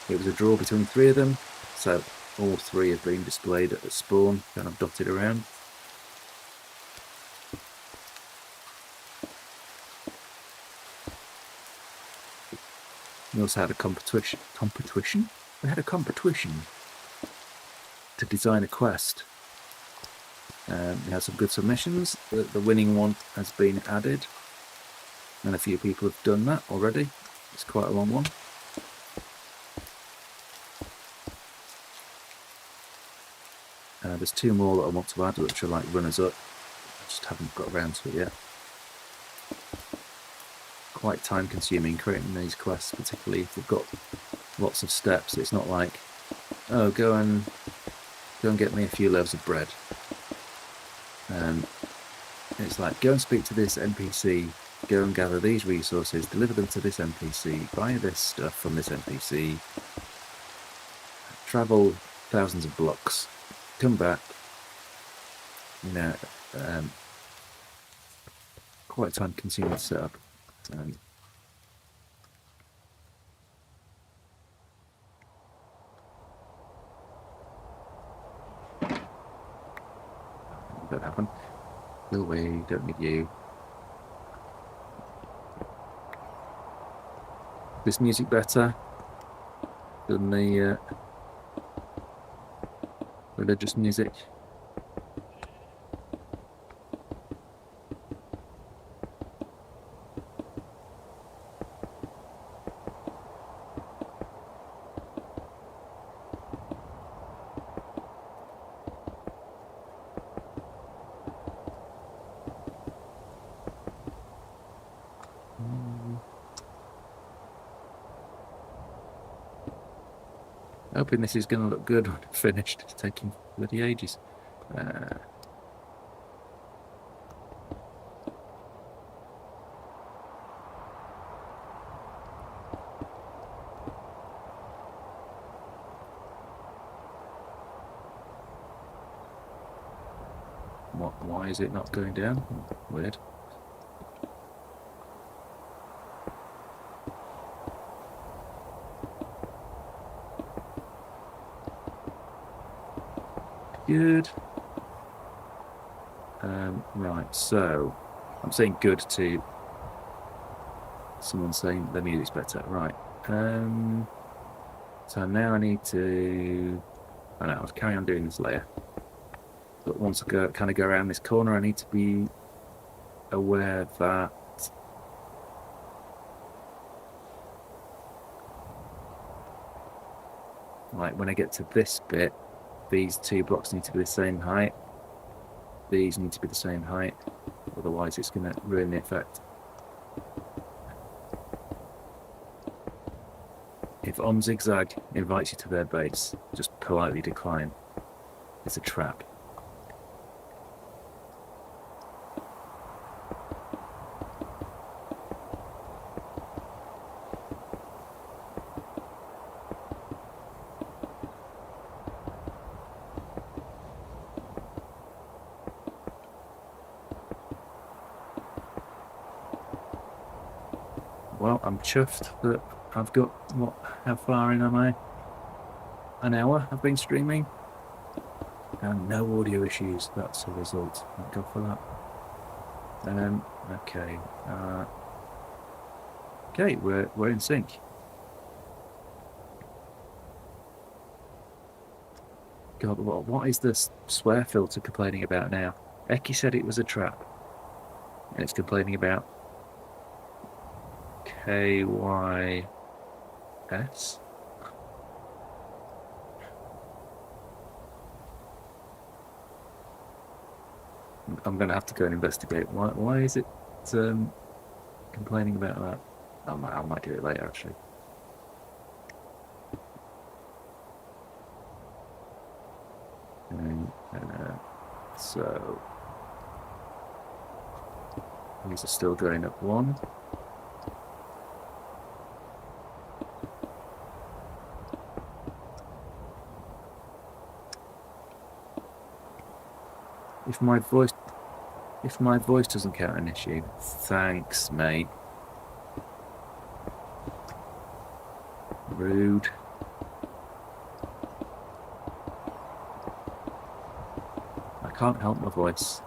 It was a draw between 3 of them, so all 3 have been displayed at the spawn, kind of dotted around. We also had a competition? We had a competition to design a quest. We had some good submissions. The winning one has been added, and a few people have done that already. It's quite a long one. There's 2 more that I want to add, which are like runners-up. just haven't got around to it yet. Quite time consuming creating these quests, particularly if they've got lots of steps. It's not like, oh, go and get me a few loaves of bread. It's like, go and speak to this NPC, go and gather these resources, deliver them to this NPC, buy this stuff from this NPC, travel thousands of blocks, come back. You know, quite time consuming setup. Don't happen. Go away, don't need you. This music better than the religious music. Hoping this is going to look good when it's finished. It's taking bloody ages. Why is it not going down? Weird. Good. Right, so I'm saying good to someone saying the music's better. Right. So now I need to. I know, I'll carry on doing this layer. But once I kind of go around this corner, I need to be aware that like when I get to this bit, these two blocks need to be the same height. These need to be the same height. Otherwise it's going to ruin the effect. If Zigzag invites you to their base, just politely decline. It's a trap. Well, I'm chuffed that I've got, how far in am I? An hour I've been streaming. And no audio issues, that's a result. Thank God for that. Okay. Okay, we're in sync. God, what is this swear filter complaining about now? Eki said it was a trap. And it's complaining about KYS. I'm going to have to go and investigate. Why is it complaining about that? I might do it later, actually. So these are still going up one. If my voice doesn't count an issue, thanks, mate. Rude. I can't help my voice.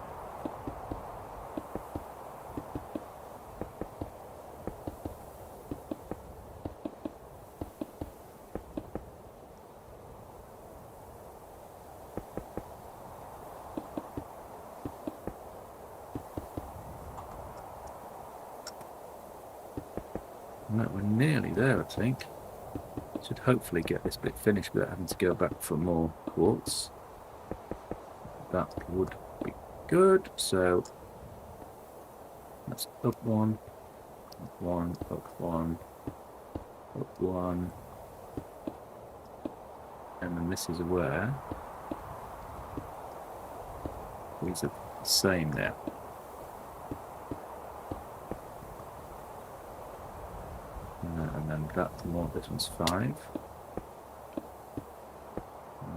Right, we're nearly there, I think. Should hopefully get this bit finished without having to go back for more quartz. That would be Good. So that's up one, up one, up one, up one. And then this is where these are the same now. And then that's more. This one's 5. No,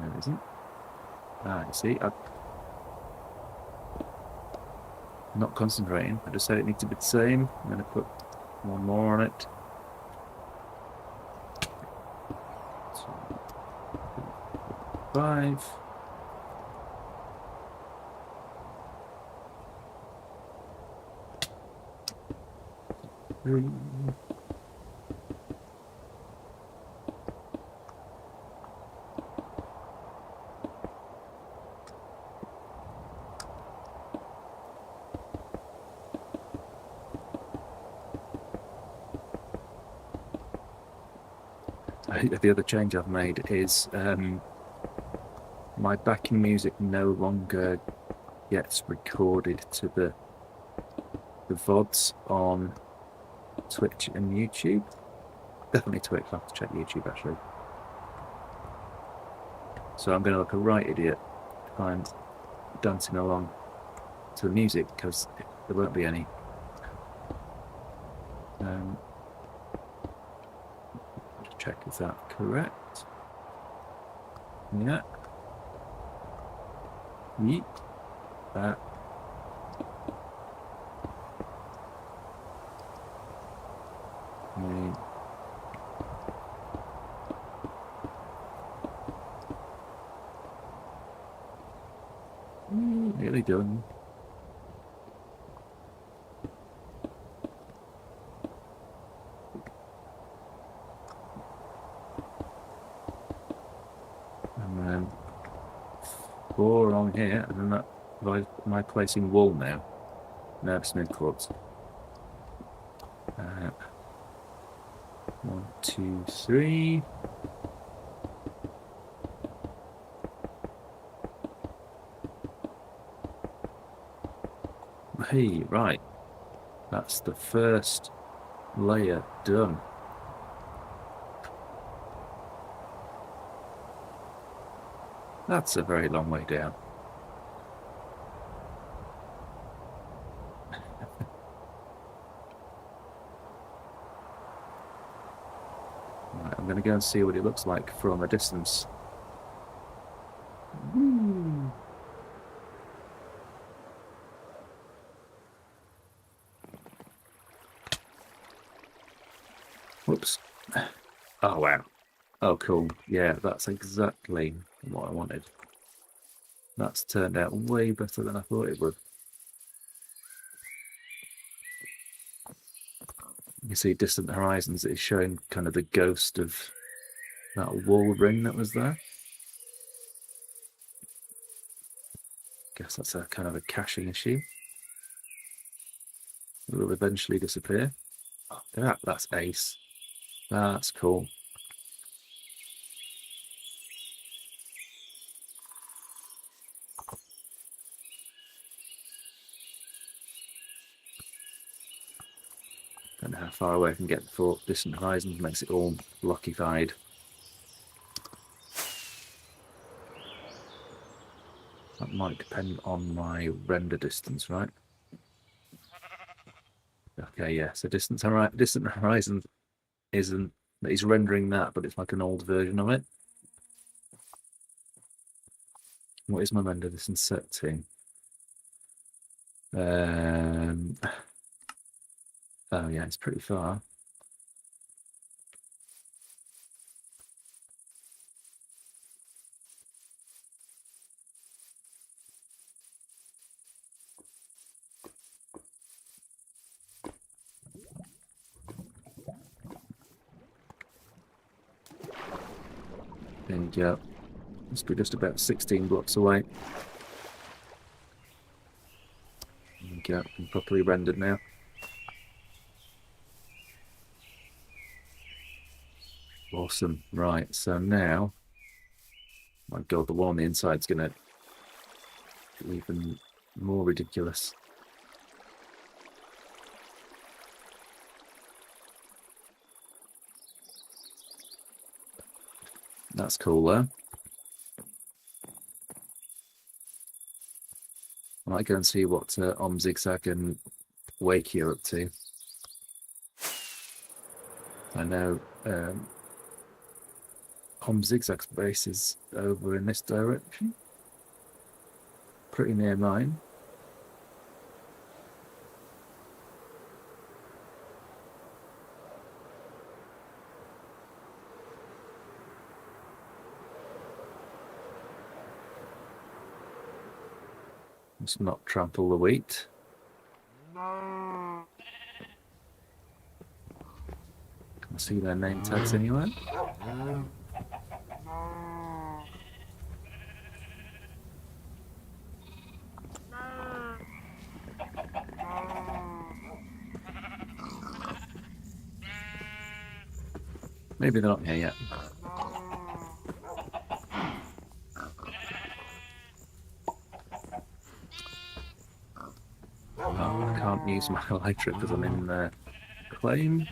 it isn't. Ah, you see, I'm not concentrating. I just said it needs to be the same. I'm going to put one more on it. So, 5. The other change I've made is my backing music no longer gets recorded to the VODs on Twitch and YouTube. Definitely Twitch. I'll have to check YouTube actually. So I'm going to look a right idiot if I'm dancing along to the music, because there won't be any. Just check is that correct. Yeah. Yeet. That. Nearly done. And then 4 on here, and then that. Am I placing wool now? No, smooth chords. 1, 2, 3. Hey, right. That's the first layer done. That's a very long way down. Right, I'm going to go and see what it looks like from a distance. Whoops. Oh, wow. Oh, cool. Yeah, that's exactly what I wanted. That's turned out way better than I thought it would. You see Distant Horizons is showing kind of the ghost of that wall ring that was there. Guess that's a kind of a caching issue. It will eventually disappear. Oh, that's ace. That's cool. Don't know how far away I can get before Distant Horizons makes it all blockified. That might depend on my render distance, right? Okay, yeah. So Distant Horizon isn't. He's rendering that, but it's like an old version of it. What is my render distance set to? Oh yeah, it's pretty far. There you go. Must be just about 16 blocks away. There you go. I'm properly rendered now. Awesome. Right. So now, my God, the one on the inside is going to even More ridiculous. That's cool though. I might go and see what Zigzag and Wakey are up to. I know Zigzag's base is over in this direction. Pretty near mine. Let's not trample the wheat. Can I see their name tags anywhere? Maybe they're not here yet. Oh, I can't use my elytra because I'm in the claim.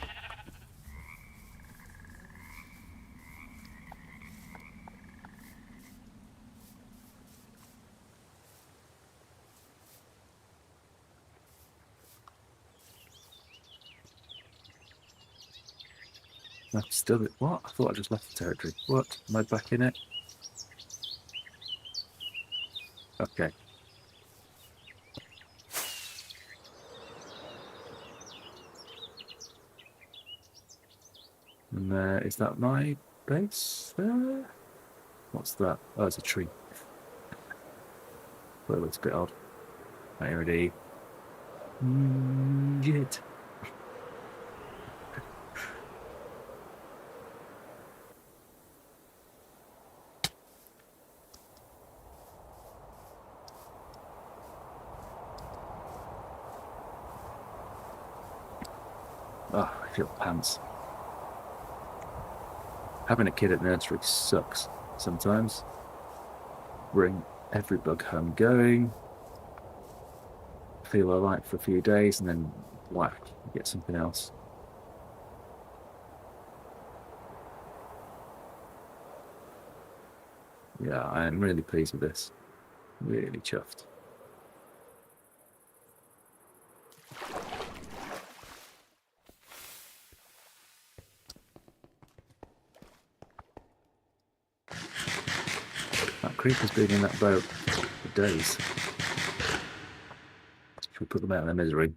I'm still... What? I thought I just left the territory. What? Am I back in it? Okay. And is that my base there? What's that? Oh, it's a tree. Well, it looks a bit odd. Right, ready? Shit. Oh, I feel pants. Having a kid at nursery sucks sometimes. Bring every bug home going. Feel alright for a few days and then whack, get something else. Yeah, I am really pleased with this. Really chuffed. That creeper's been in that boat for days. Should we put them out of their misery?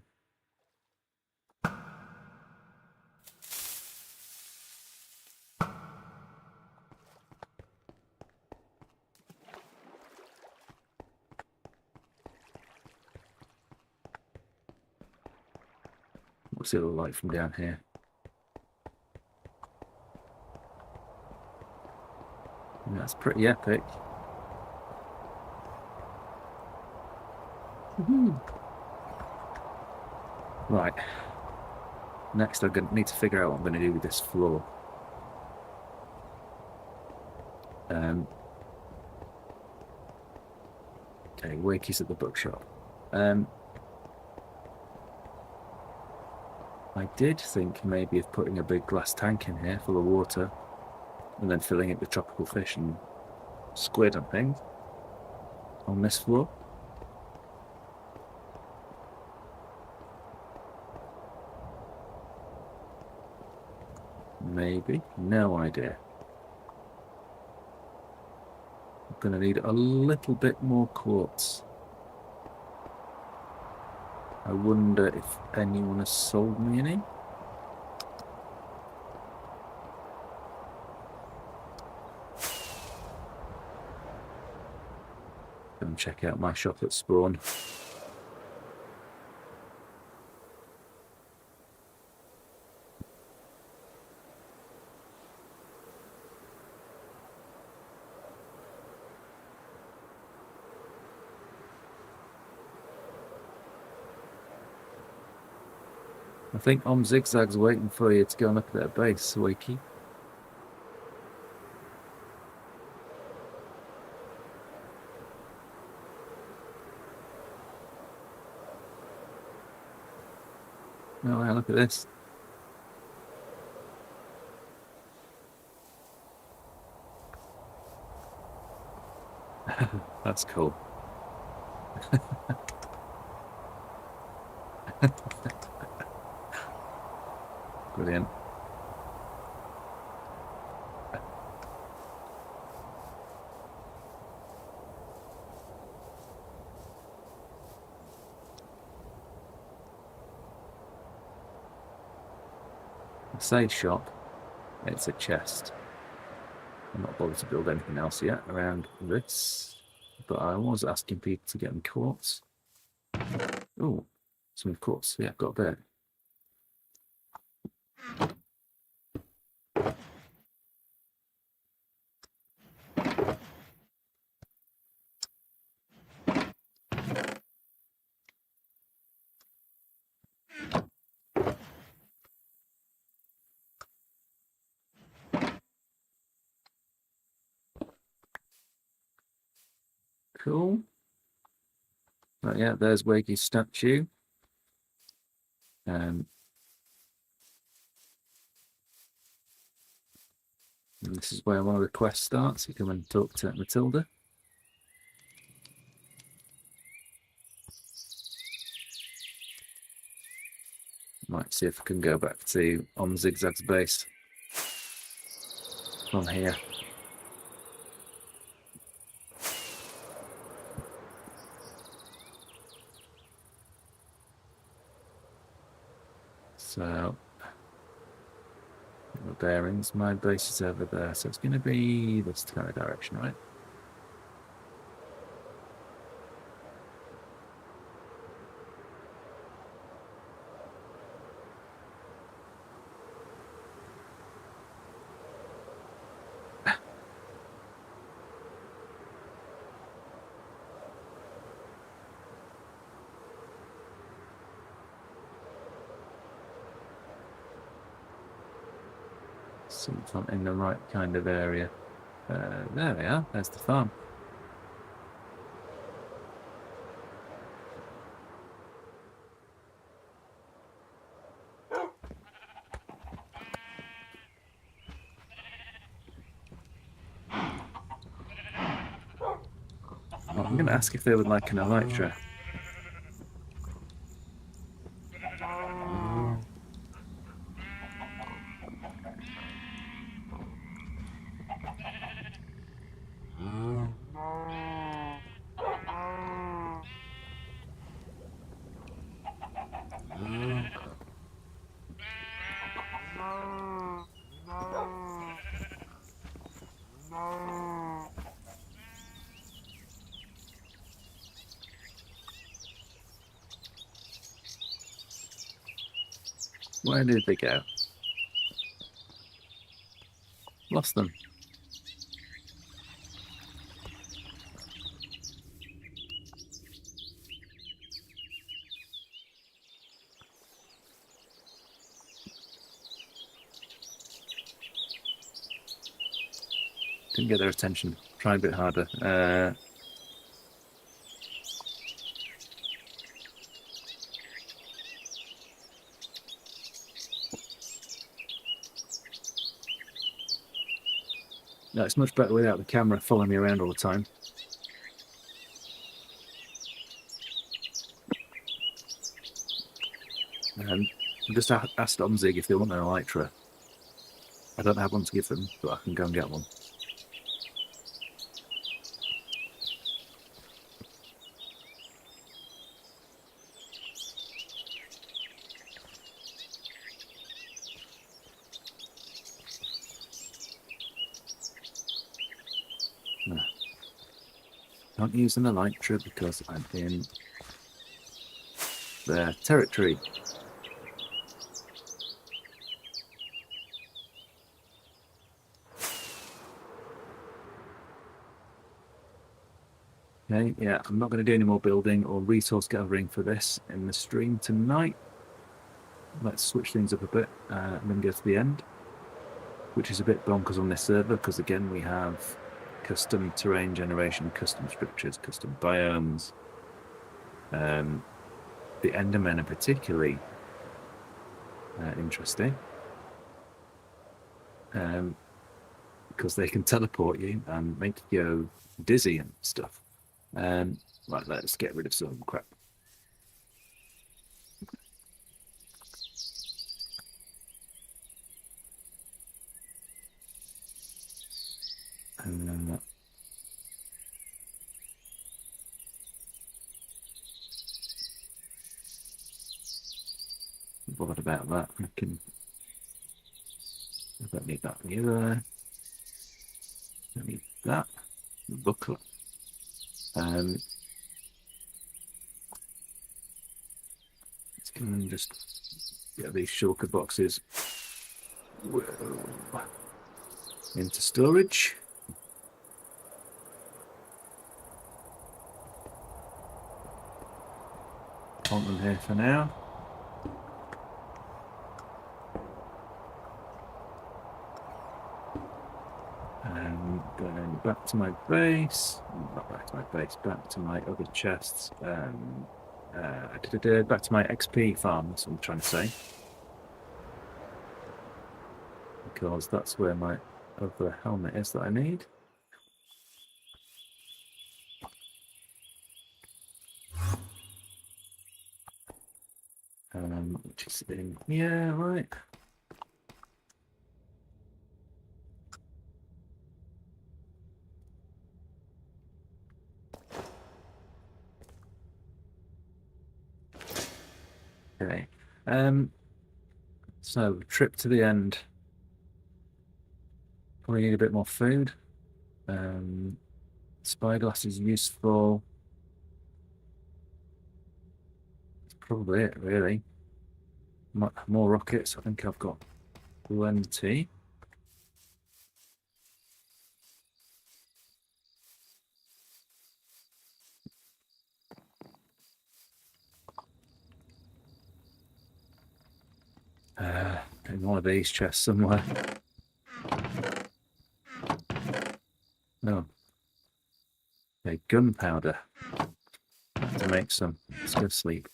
What's it look like from down here? That's pretty epic. Right. Next, I'm going to need to figure out what I'm going to do with this floor. Okay, Wakey's at the bookshop. I did think maybe of putting a big glass tank in here full of water and then filling it with tropical fish and squid and things on this floor. Maybe. No idea. I'm going to need a little bit more quartz. I wonder if anyone has sold me any. Go and check out my shop at Spawn. I think Zigzag's waiting for you to go and look at their base, Wakey. Oh, wow, look at this. That's cool. Brilliant. I say shop, it's a chest. I'm not bothered to build anything else yet around this, but I was asking people to get me quartz. Oh, some quartz. Yeah, I've got a bit. Cool. Right, yeah, there's Wakey's statue. And this is where one of the quests starts. You come and talk to Matilda. Might see if I can go back to on Zigzag's base from here. So, the bearings, my base is over there, so it's going to be this kind of direction, right? Something in the right kind of area. There we are, there's the farm. Well, I'm going to ask if they would like an elytra. Where did they go? Lost them. Didn't get their attention. Try a bit harder. No, it's much better without the camera following me around all the time. I just asked Omzig if they want an elytra. I don't have one to give them, but I can go and get one. No. Can't use an elytra because I'm in their territory. Okay, yeah, I'm not going to do any more building or resource gathering for this in the stream tonight. Let's switch things up a bit and then go to the end, which is a bit bonkers on this server because, again, we have custom terrain generation, custom structures, custom biomes. The Endermen are particularly interesting. Because they can teleport you and make you go dizzy and stuff. Right, let's get rid of some crap. And then what about that? I don't need that either. Don't need that. Booklet. Let's go and just get these shulker boxes into storage. Want them here for now. Going back to my base, not back to my base, back to my other chests. Back to my XP farm, that's what I'm trying to say. Because that's where my other helmet is that I need. Which is in here, right? Okay. So trip to the end. Probably need a bit more food. Spyglass is useful. That's probably it, really. More rockets. I think I've got plenty. In one of these chests somewhere. No. Okay, gunpowder. I have to make some. Let's go to sleep.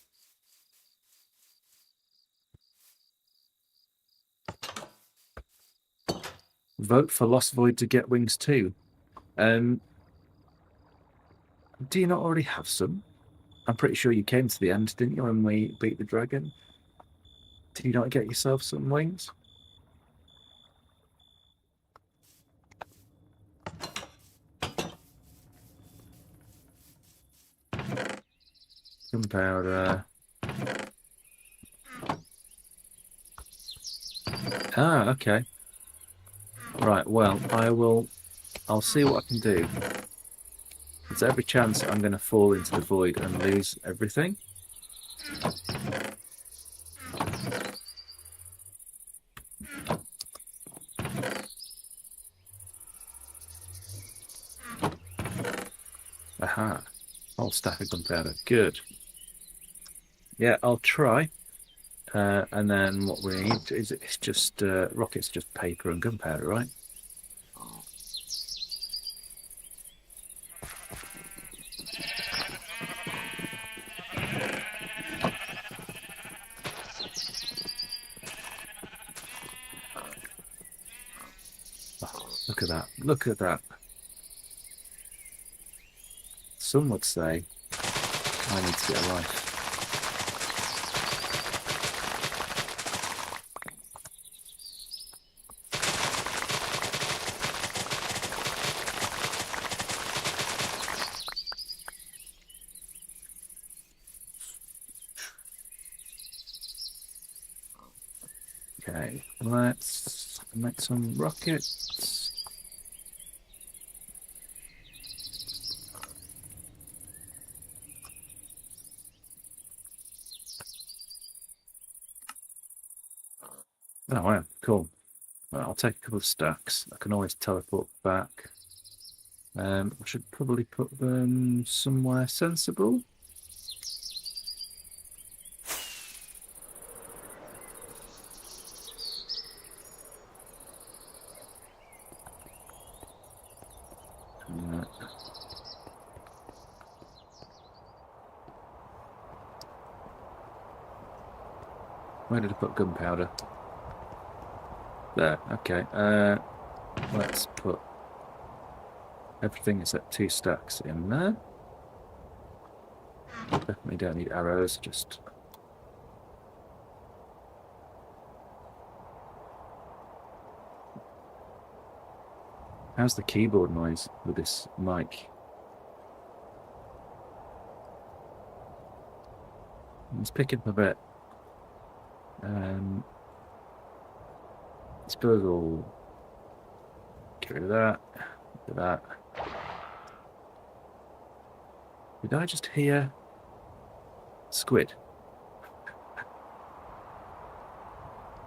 Vote for Lost Void to get wings too. Do you not already have some? I'm pretty sure you came to the end, didn't you, when we beat the dragon? Did you not get yourself some wings? Gunpowder. Ah, okay. Right, well, I'll see what I can do. There's every chance I'm going to fall into the void and lose everything. Aha. Whole stack of gunpowder. Good. Yeah, I'll try. And then what we need is it's just rockets, just paper and gunpowder, right? Oh, look at that. Look at that. Some would say I need to get a life. Okay, let's make some rockets. Oh, wow, cool. Well, I'll take a couple of stacks. I can always teleport back. I should probably put them somewhere sensible. Where did I put gunpowder? There, okay. Let's put everything except 2 stacks in there. Definitely don't need arrows, just... How's the keyboard noise with this mic? It's picking up a bit. I suppose we'll get rid of that. Look at that. Did I just hear squid?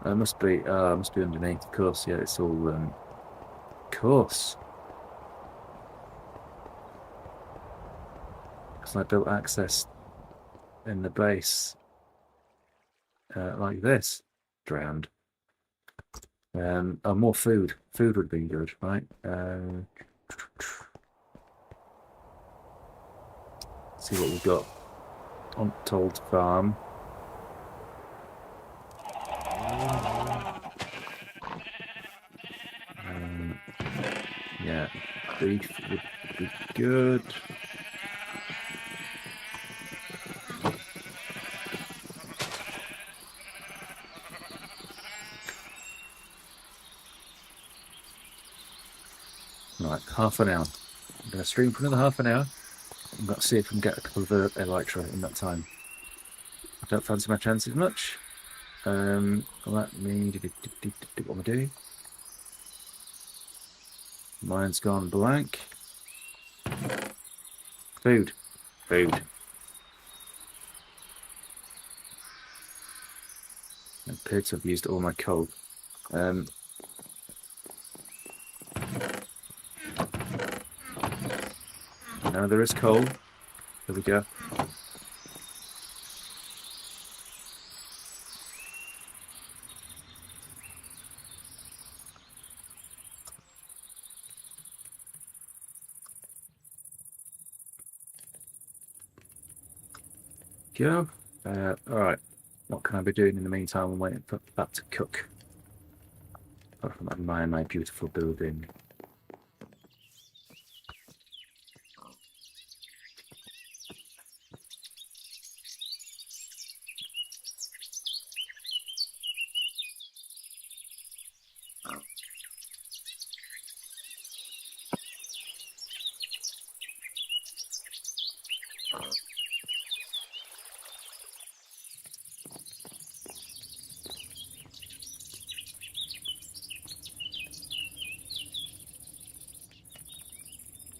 It must be underneath, of course. Yeah, it's all of course. Because I built access in the base like this. Drowned. Oh, more food. Food would be good, right? See what we've got on Told Farm. Yeah, beef would be good. Right, half an hour. I'm going to stream for another half an hour. I'm going to see if I can get a couple of elytra in that time. I don't fancy my chances much. Let me... What am I doing? Mine's gone blank. Food. Food. It appears to have used all my coal. Now there is coal. There we go. Go. Alright. What can I be doing in the meantime? I'm waiting for that to cook. Apart from admire my beautiful building.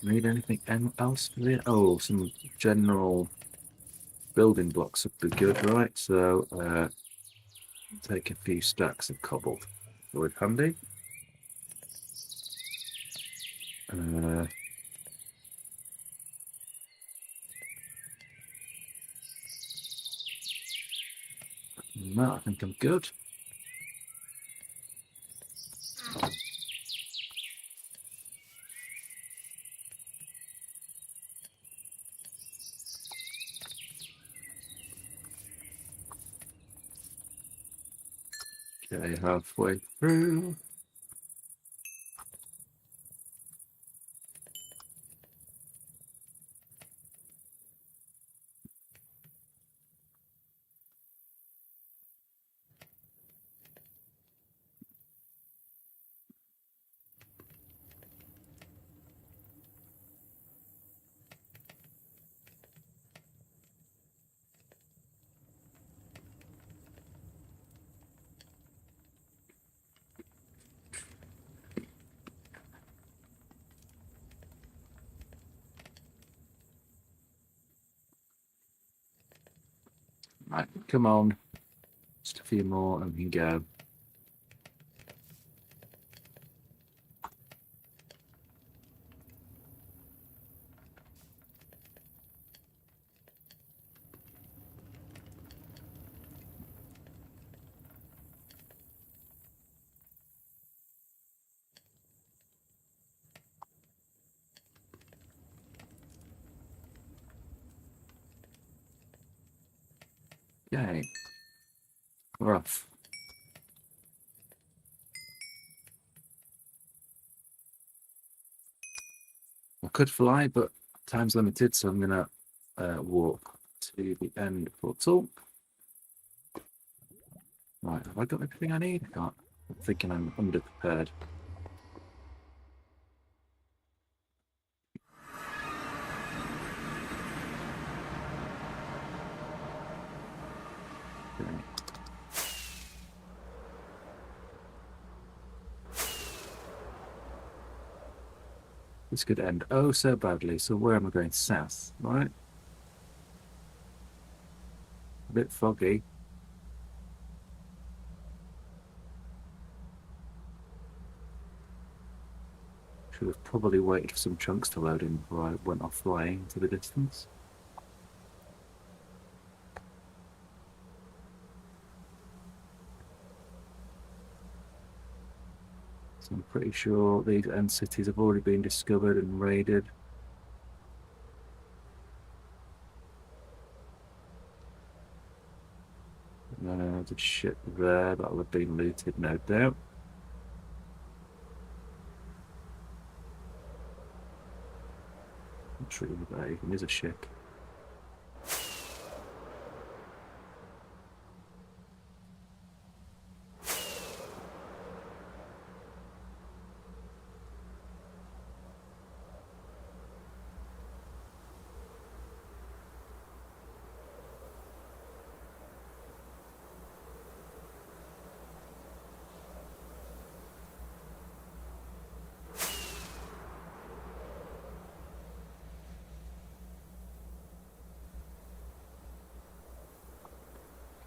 Need anything else for it? Oh, some general building blocks would be good, right? So, take a few stacks of cobble. Always handy. No, I think I'm good. Okay, halfway through. Right, come on. Just a few more and we can go. Yay. We're off. I could fly, but time's limited, so I'm going to walk to the end portal. Right, have I got everything I need? I can't. I'm thinking I'm underprepared. Okay. This could end oh so badly. So where am I going? South, right? A bit foggy. Should have probably waited for some chunks to load in before I went off flying into the distance. So I'm pretty sure these end cities have already been discovered and raided. There's a ship there that'll have been looted, no doubt. I'm sure there even is a ship.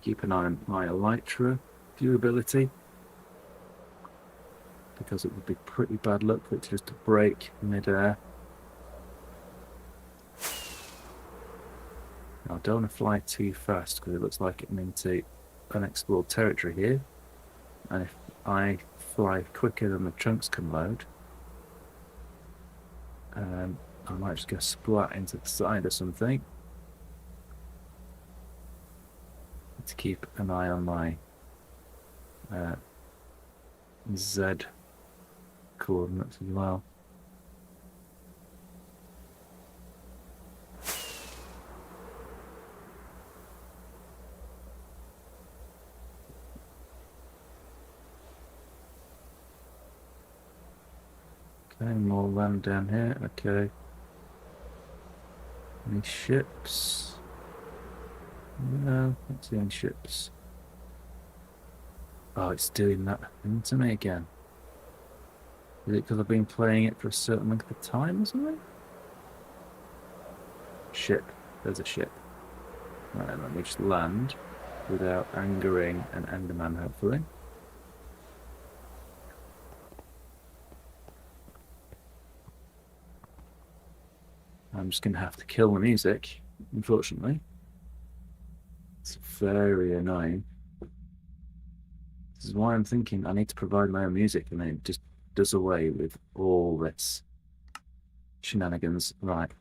Keep an eye on my elytra viewability, because it would be pretty bad luck for it to just break mid-air. Now, I don't want to fly too fast because it looks like I'm into unexplored territory here. And if I fly quicker than the chunks can load, I might just go splat into the side or something. To keep an eye on my Z coordinates as well. Okay, more land down here. Okay. Any ships? No, not seeing ships. Oh, it's doing that thing to me again. Is it because I've been playing it for a certain length of time or something? Ship. There's a ship. Right, let me just land without angering an Enderman, hopefully. I'm just going to have to kill the music, unfortunately. It's very annoying. This is why I'm thinking I need to provide my own music, and then it just does away with all this shenanigans. Right.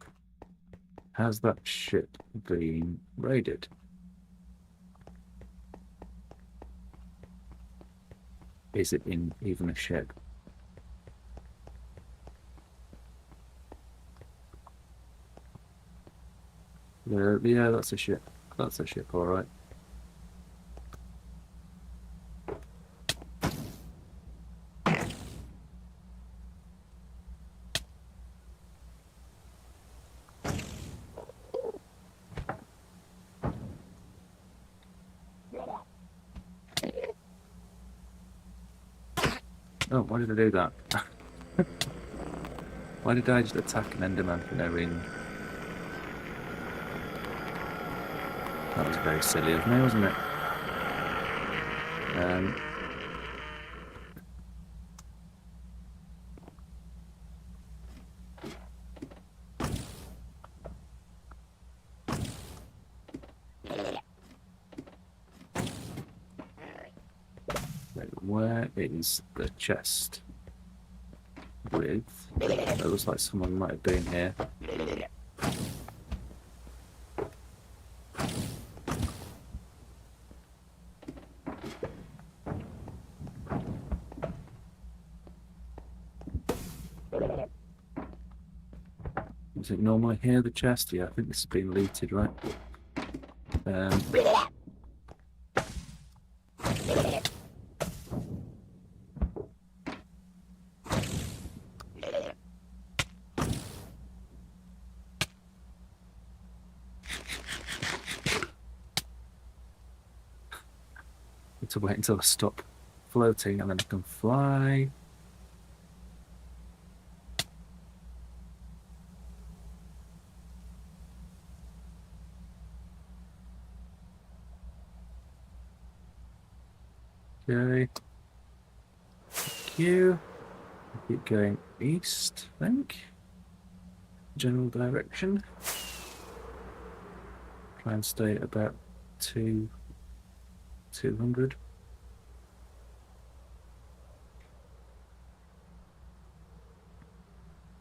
Has that ship been raided? Is it in even a ship? Yeah, that's a ship. That's a ship, all right. Oh, why did I do that? Why did I just attack an Enderman for no reason? That was very silly of me, wasn't it? Where is the chest with? It looks like someone might have been here. Is it normally here, the chest? Yeah, I think this has been looted, right? Need to wait until I stop floating and then I can fly. Okay. Thank you. Keep going east, I think. General direction. Try and stay at about 200.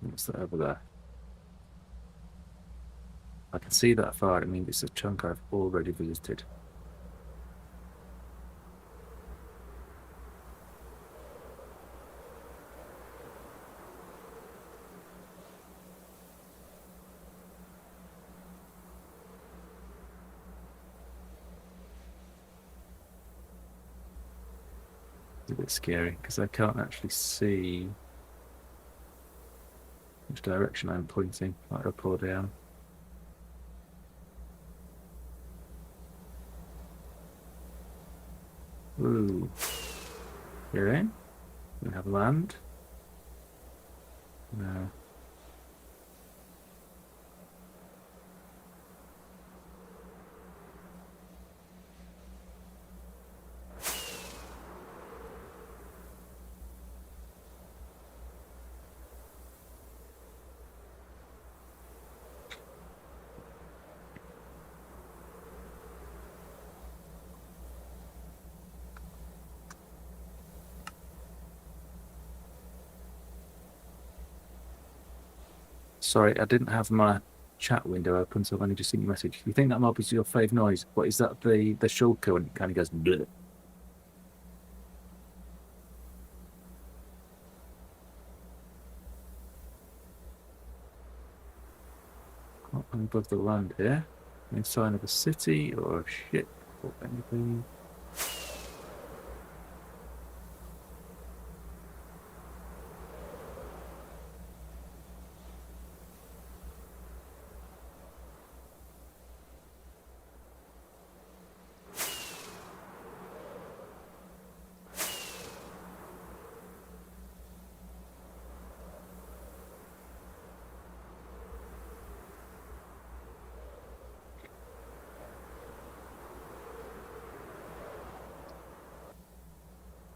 What's that over there? I can see that far. I mean, it's a chunk I've already visited. It's a bit scary because I can't actually see which direction I'm pointing, like up or down. Ooh. Here in. We have land. No. Sorry, I didn't have my chat window open, so I've only just seen your message. You think that might be your fave noise? What is that? The shulker when it kind of goes bleh. Up above the land here. Any sign of a city or a ship or anything?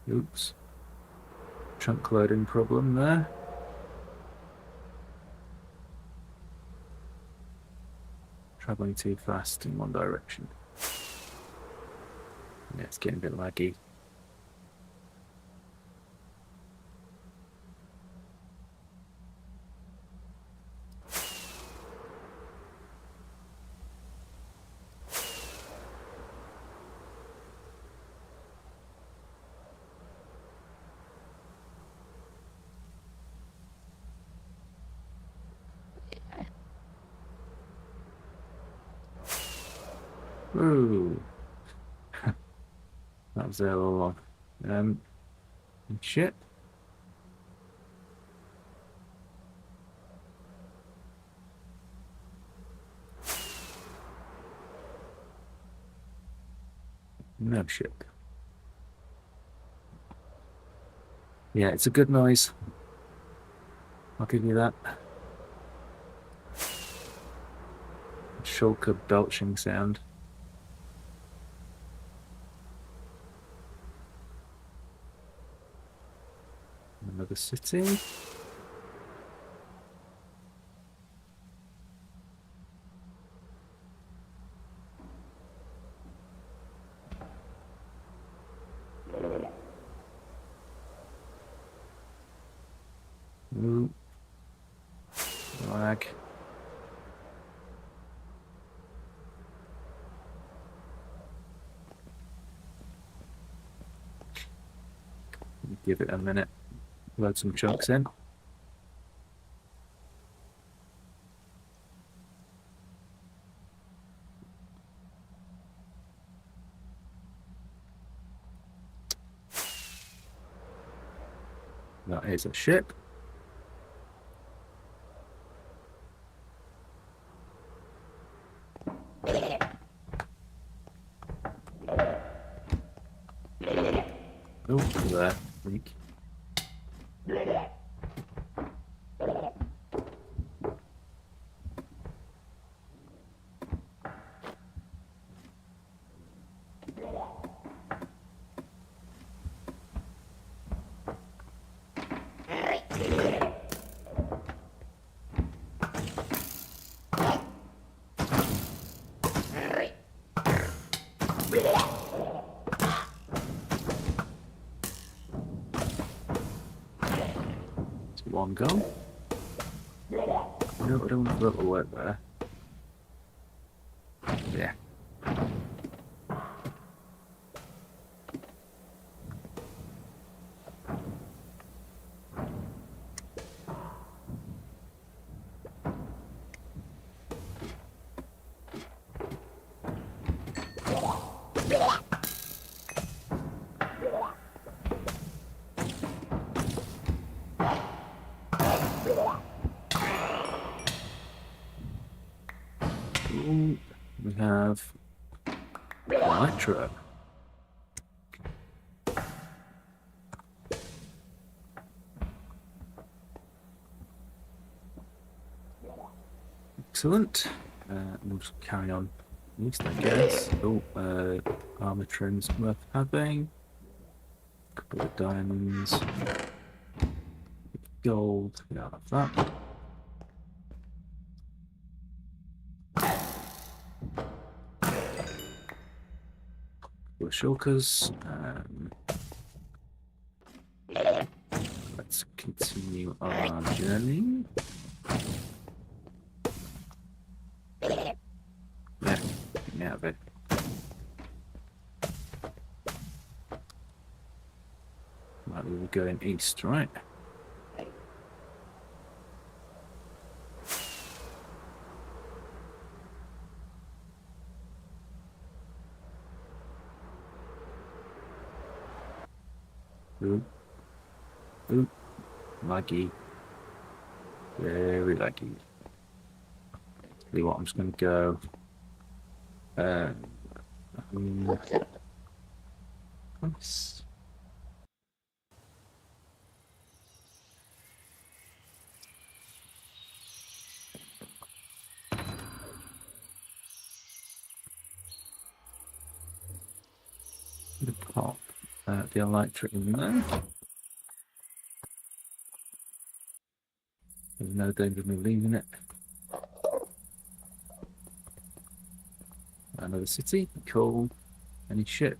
Oops. Trunk loading problem there. Traveling too fast in one direction. Yeah, it's getting a bit laggy. Ooh. That was there all along. Shit. No shit. Yeah, it's a good noise. I'll give you that. Shulker belching sound. Another city. Ooh. Lag. Give it a minute. Load some chunks in. That is a ship. Oh, there. Leak. One go. No, I don't want to work there. Yeah. Ooh, we have Nitro. Excellent. We'll just carry on east, I guess. Oh, armor trims worth having. A couple of diamonds. Gold. Yeah, that's that. Couple of shulkers. Let's continue our journey. Yeah, get me out of it. Right, we were going east, right? Ooh. Ooh. Laggy. Very laggy. See what, I'm just going to go. Oops. Pop the electric in there. There's no danger of me leaving it. Another city. Cool. Any ship?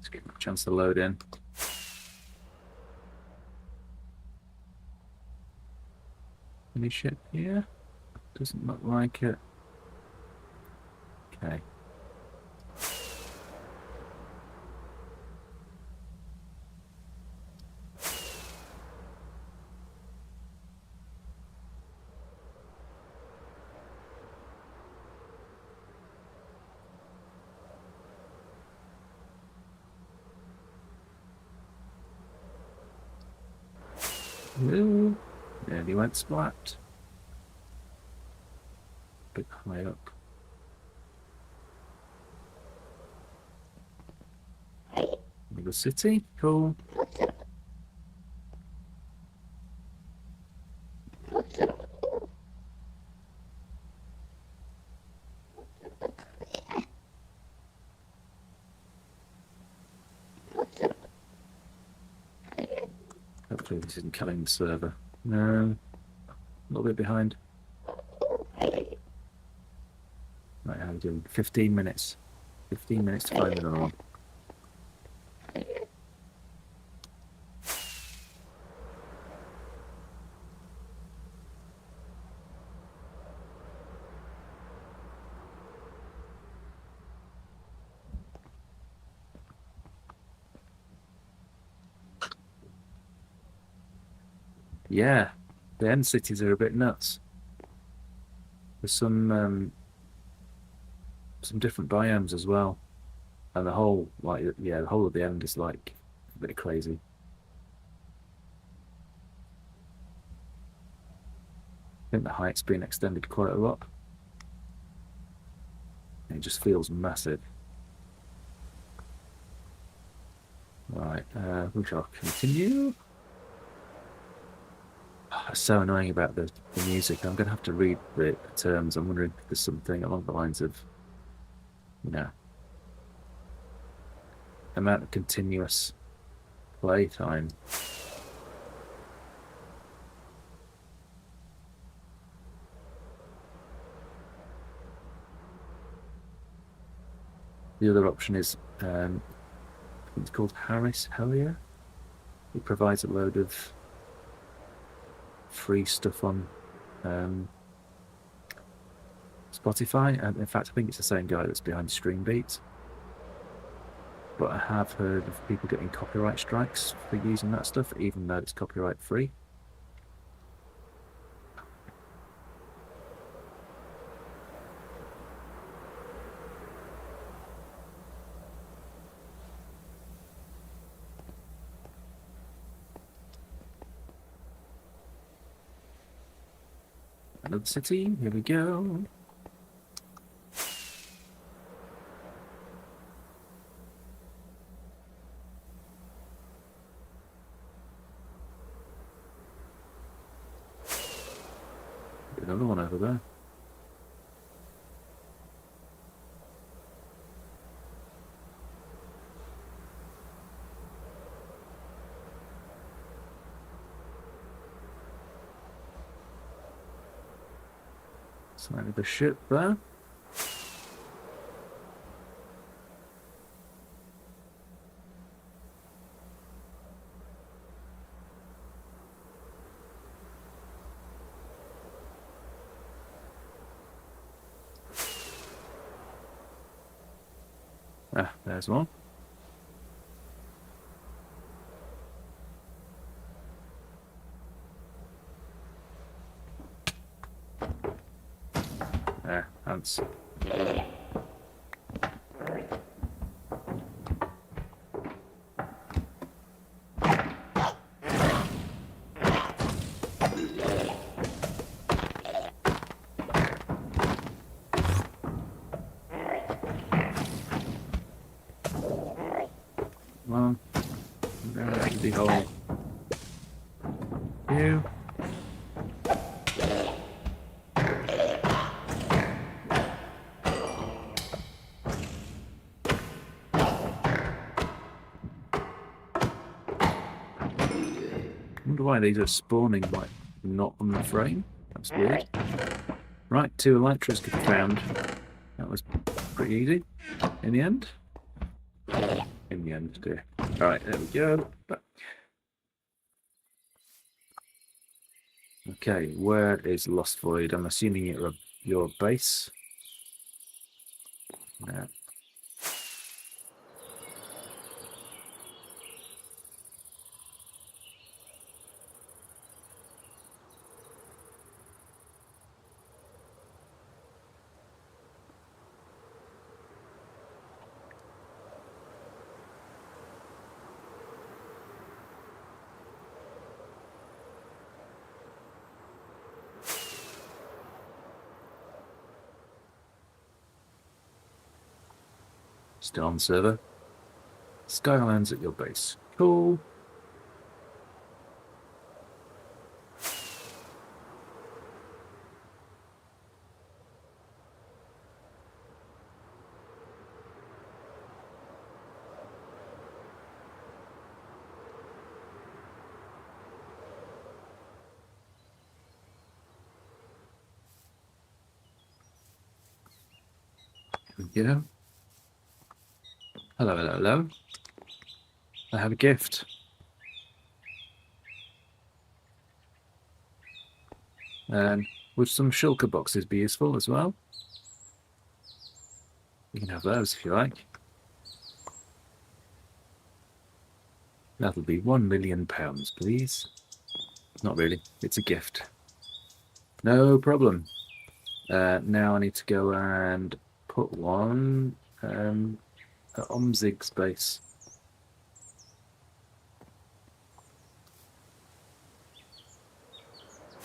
Let's give it a chance to load in. Any ship here? Doesn't look like it. Okay. Ooh, nearly went splat. Bit high up. The city, cool. Hopefully this isn't killing the server. No, a little bit behind. Right, how are we doing? 15 minutes. 15 minutes to find mineral. Yeah, the end cities are a bit nuts. There's some different biomes as well, and the whole the whole of the end is like a bit crazy. I think the height's been extended quite a lot. It just feels massive. Right, we shall continue. Oh, it's so annoying about the music. I'm going to have to read the terms. I'm wondering if there's something along the lines of, you know, amount of continuous play time. The other option is, it's called Harris Hellier. It provides a load of free stuff on Spotify, and in fact, I think it's the same guy that's behind Stream Beats. But I have heard of people getting copyright strikes for using that stuff, even though it's copyright free. Another city, here we go. Another one over there. Side of the ship there. Ah, there's one. There, ants. Well, there's the hole. You. I wonder why these are spawning like not on the frame. That's weird. Right, 2 elytras could be found. That was pretty easy in the end. In the end, dear. Alright, there we go. Okay, where is Lost Void? I'm assuming you're your base. Yeah. Still on server. Skylands at your base. Cool. Yeah. Hello, hello, hello. I have a gift. And would some shulker boxes be useful as well? You can have those if you like. That'll be £1 million, please. Not really. It's a gift. No problem. Now I need to go and put one at Omzig's base.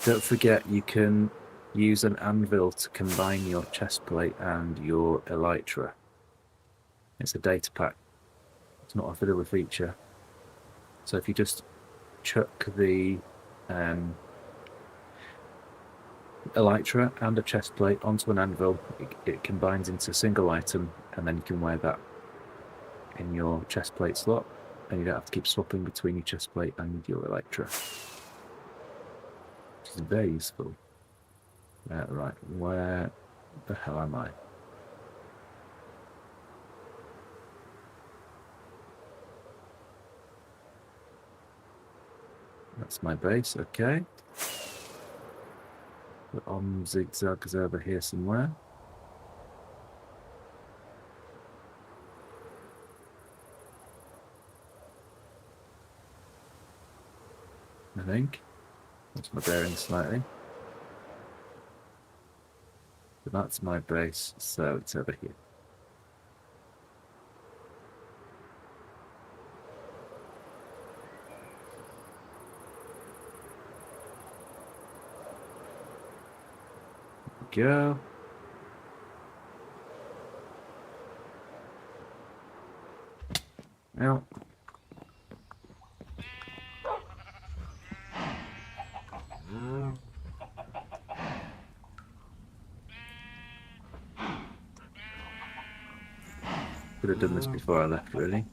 Don't forget you can use an anvil to combine your chest plate and your elytra. It's a data pack. It's not a vanilla feature. So if you just chuck the elytra and a chest plate onto an anvil, it combines into a single item, and then you can wear that in your chest plate slot, and you don't have to keep swapping between your chest plate and your elytra, which is very useful. Right, where the hell am I? That's my base, okay. The zigzag is over here somewhere. I think. That's my bearing slightly. But that's my base, so it's over here. Go. Now. Could have done this before I left, really.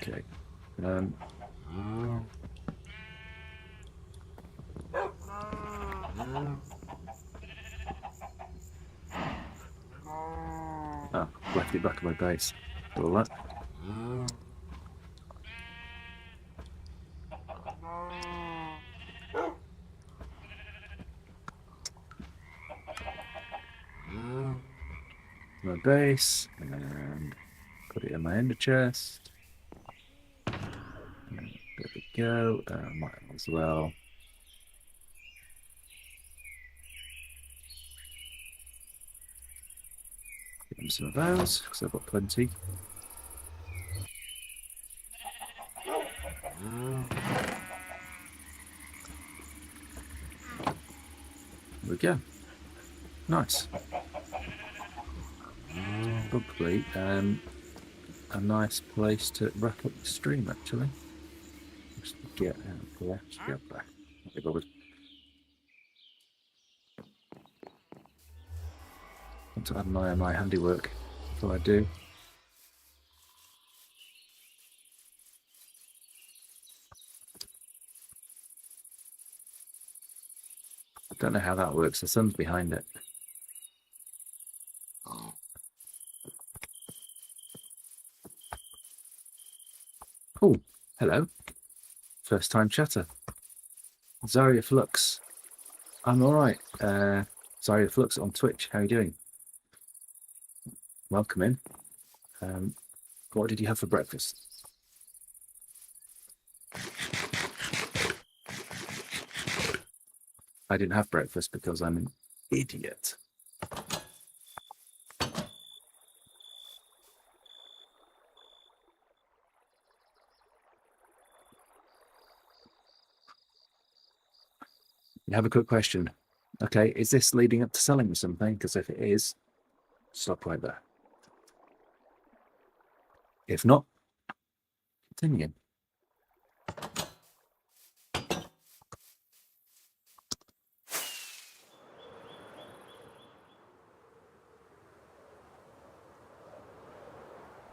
Okay. Left it back of my base. All that. My base, and put it in my ender chest. And there we go. Might as well. Give them some of those because I've got plenty. There we go. Nice. Probably a nice place to wrap up the stream, actually. Just get out there. Just get back. Not bothered. Want to admire my handiwork before I do. I don't know how that works. The sun's behind it. Oh, hello. First time chatter. Zaria Flux. I'm alright. Zaria Flux on Twitch. How are you doing? Welcome in. What did you have for breakfast? I didn't have breakfast because I'm an idiot. You have a quick question. Okay, is this leading up to selling me something? Because if it is, stop right there. If not, continue.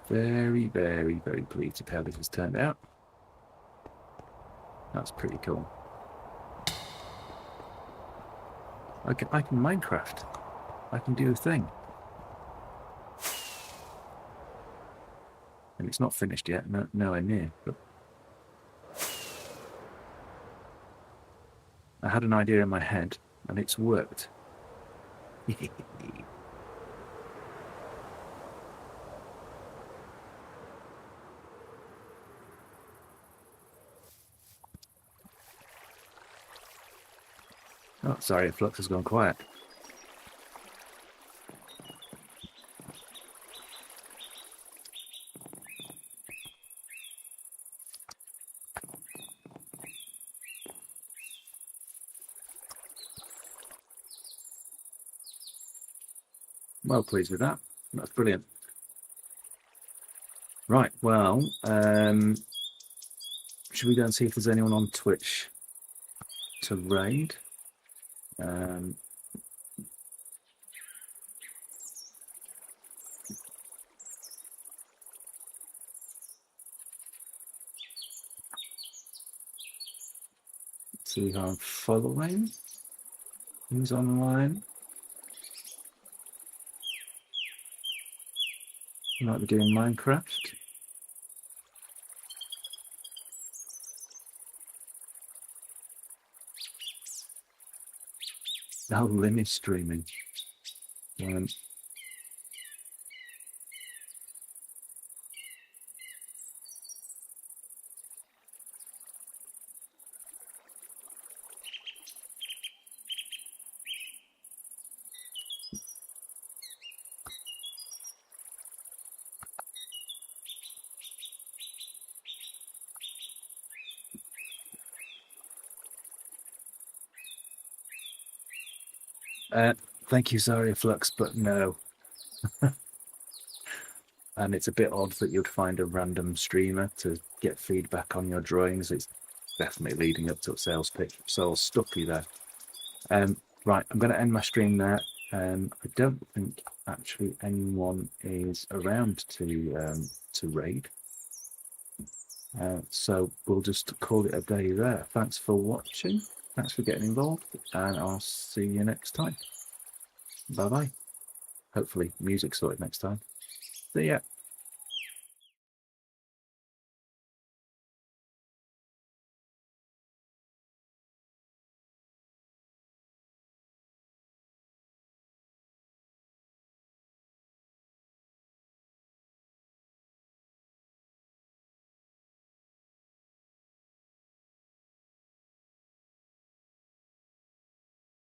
Very, very, very pleased with how this has turned out. That's pretty cool. I can Minecraft. I can do a thing. And it's not finished yet, nowhere near. But I had an idea in my head, and it's worked. Oh, sorry, Flux has gone quiet. Well pleased with that. That's brilliant. Right, well, should we go and see if there's anyone on Twitch to raid? See who I'm following. Who's online? You might be doing Minecraft. Oh, Lim is streaming. Thank you, Zaria Flux, but no. And it's a bit odd that you'd find a random streamer to get feedback on your drawings. It's definitely leading up to a sales pitch, so I'll stop you there. Right, I'm going to end my stream there. I don't think actually anyone is around to raid. So we'll just call it a day there. Thanks for watching. Thanks for getting involved, and I'll see you next time. Bye-bye. Hopefully music sorted next time. See ya.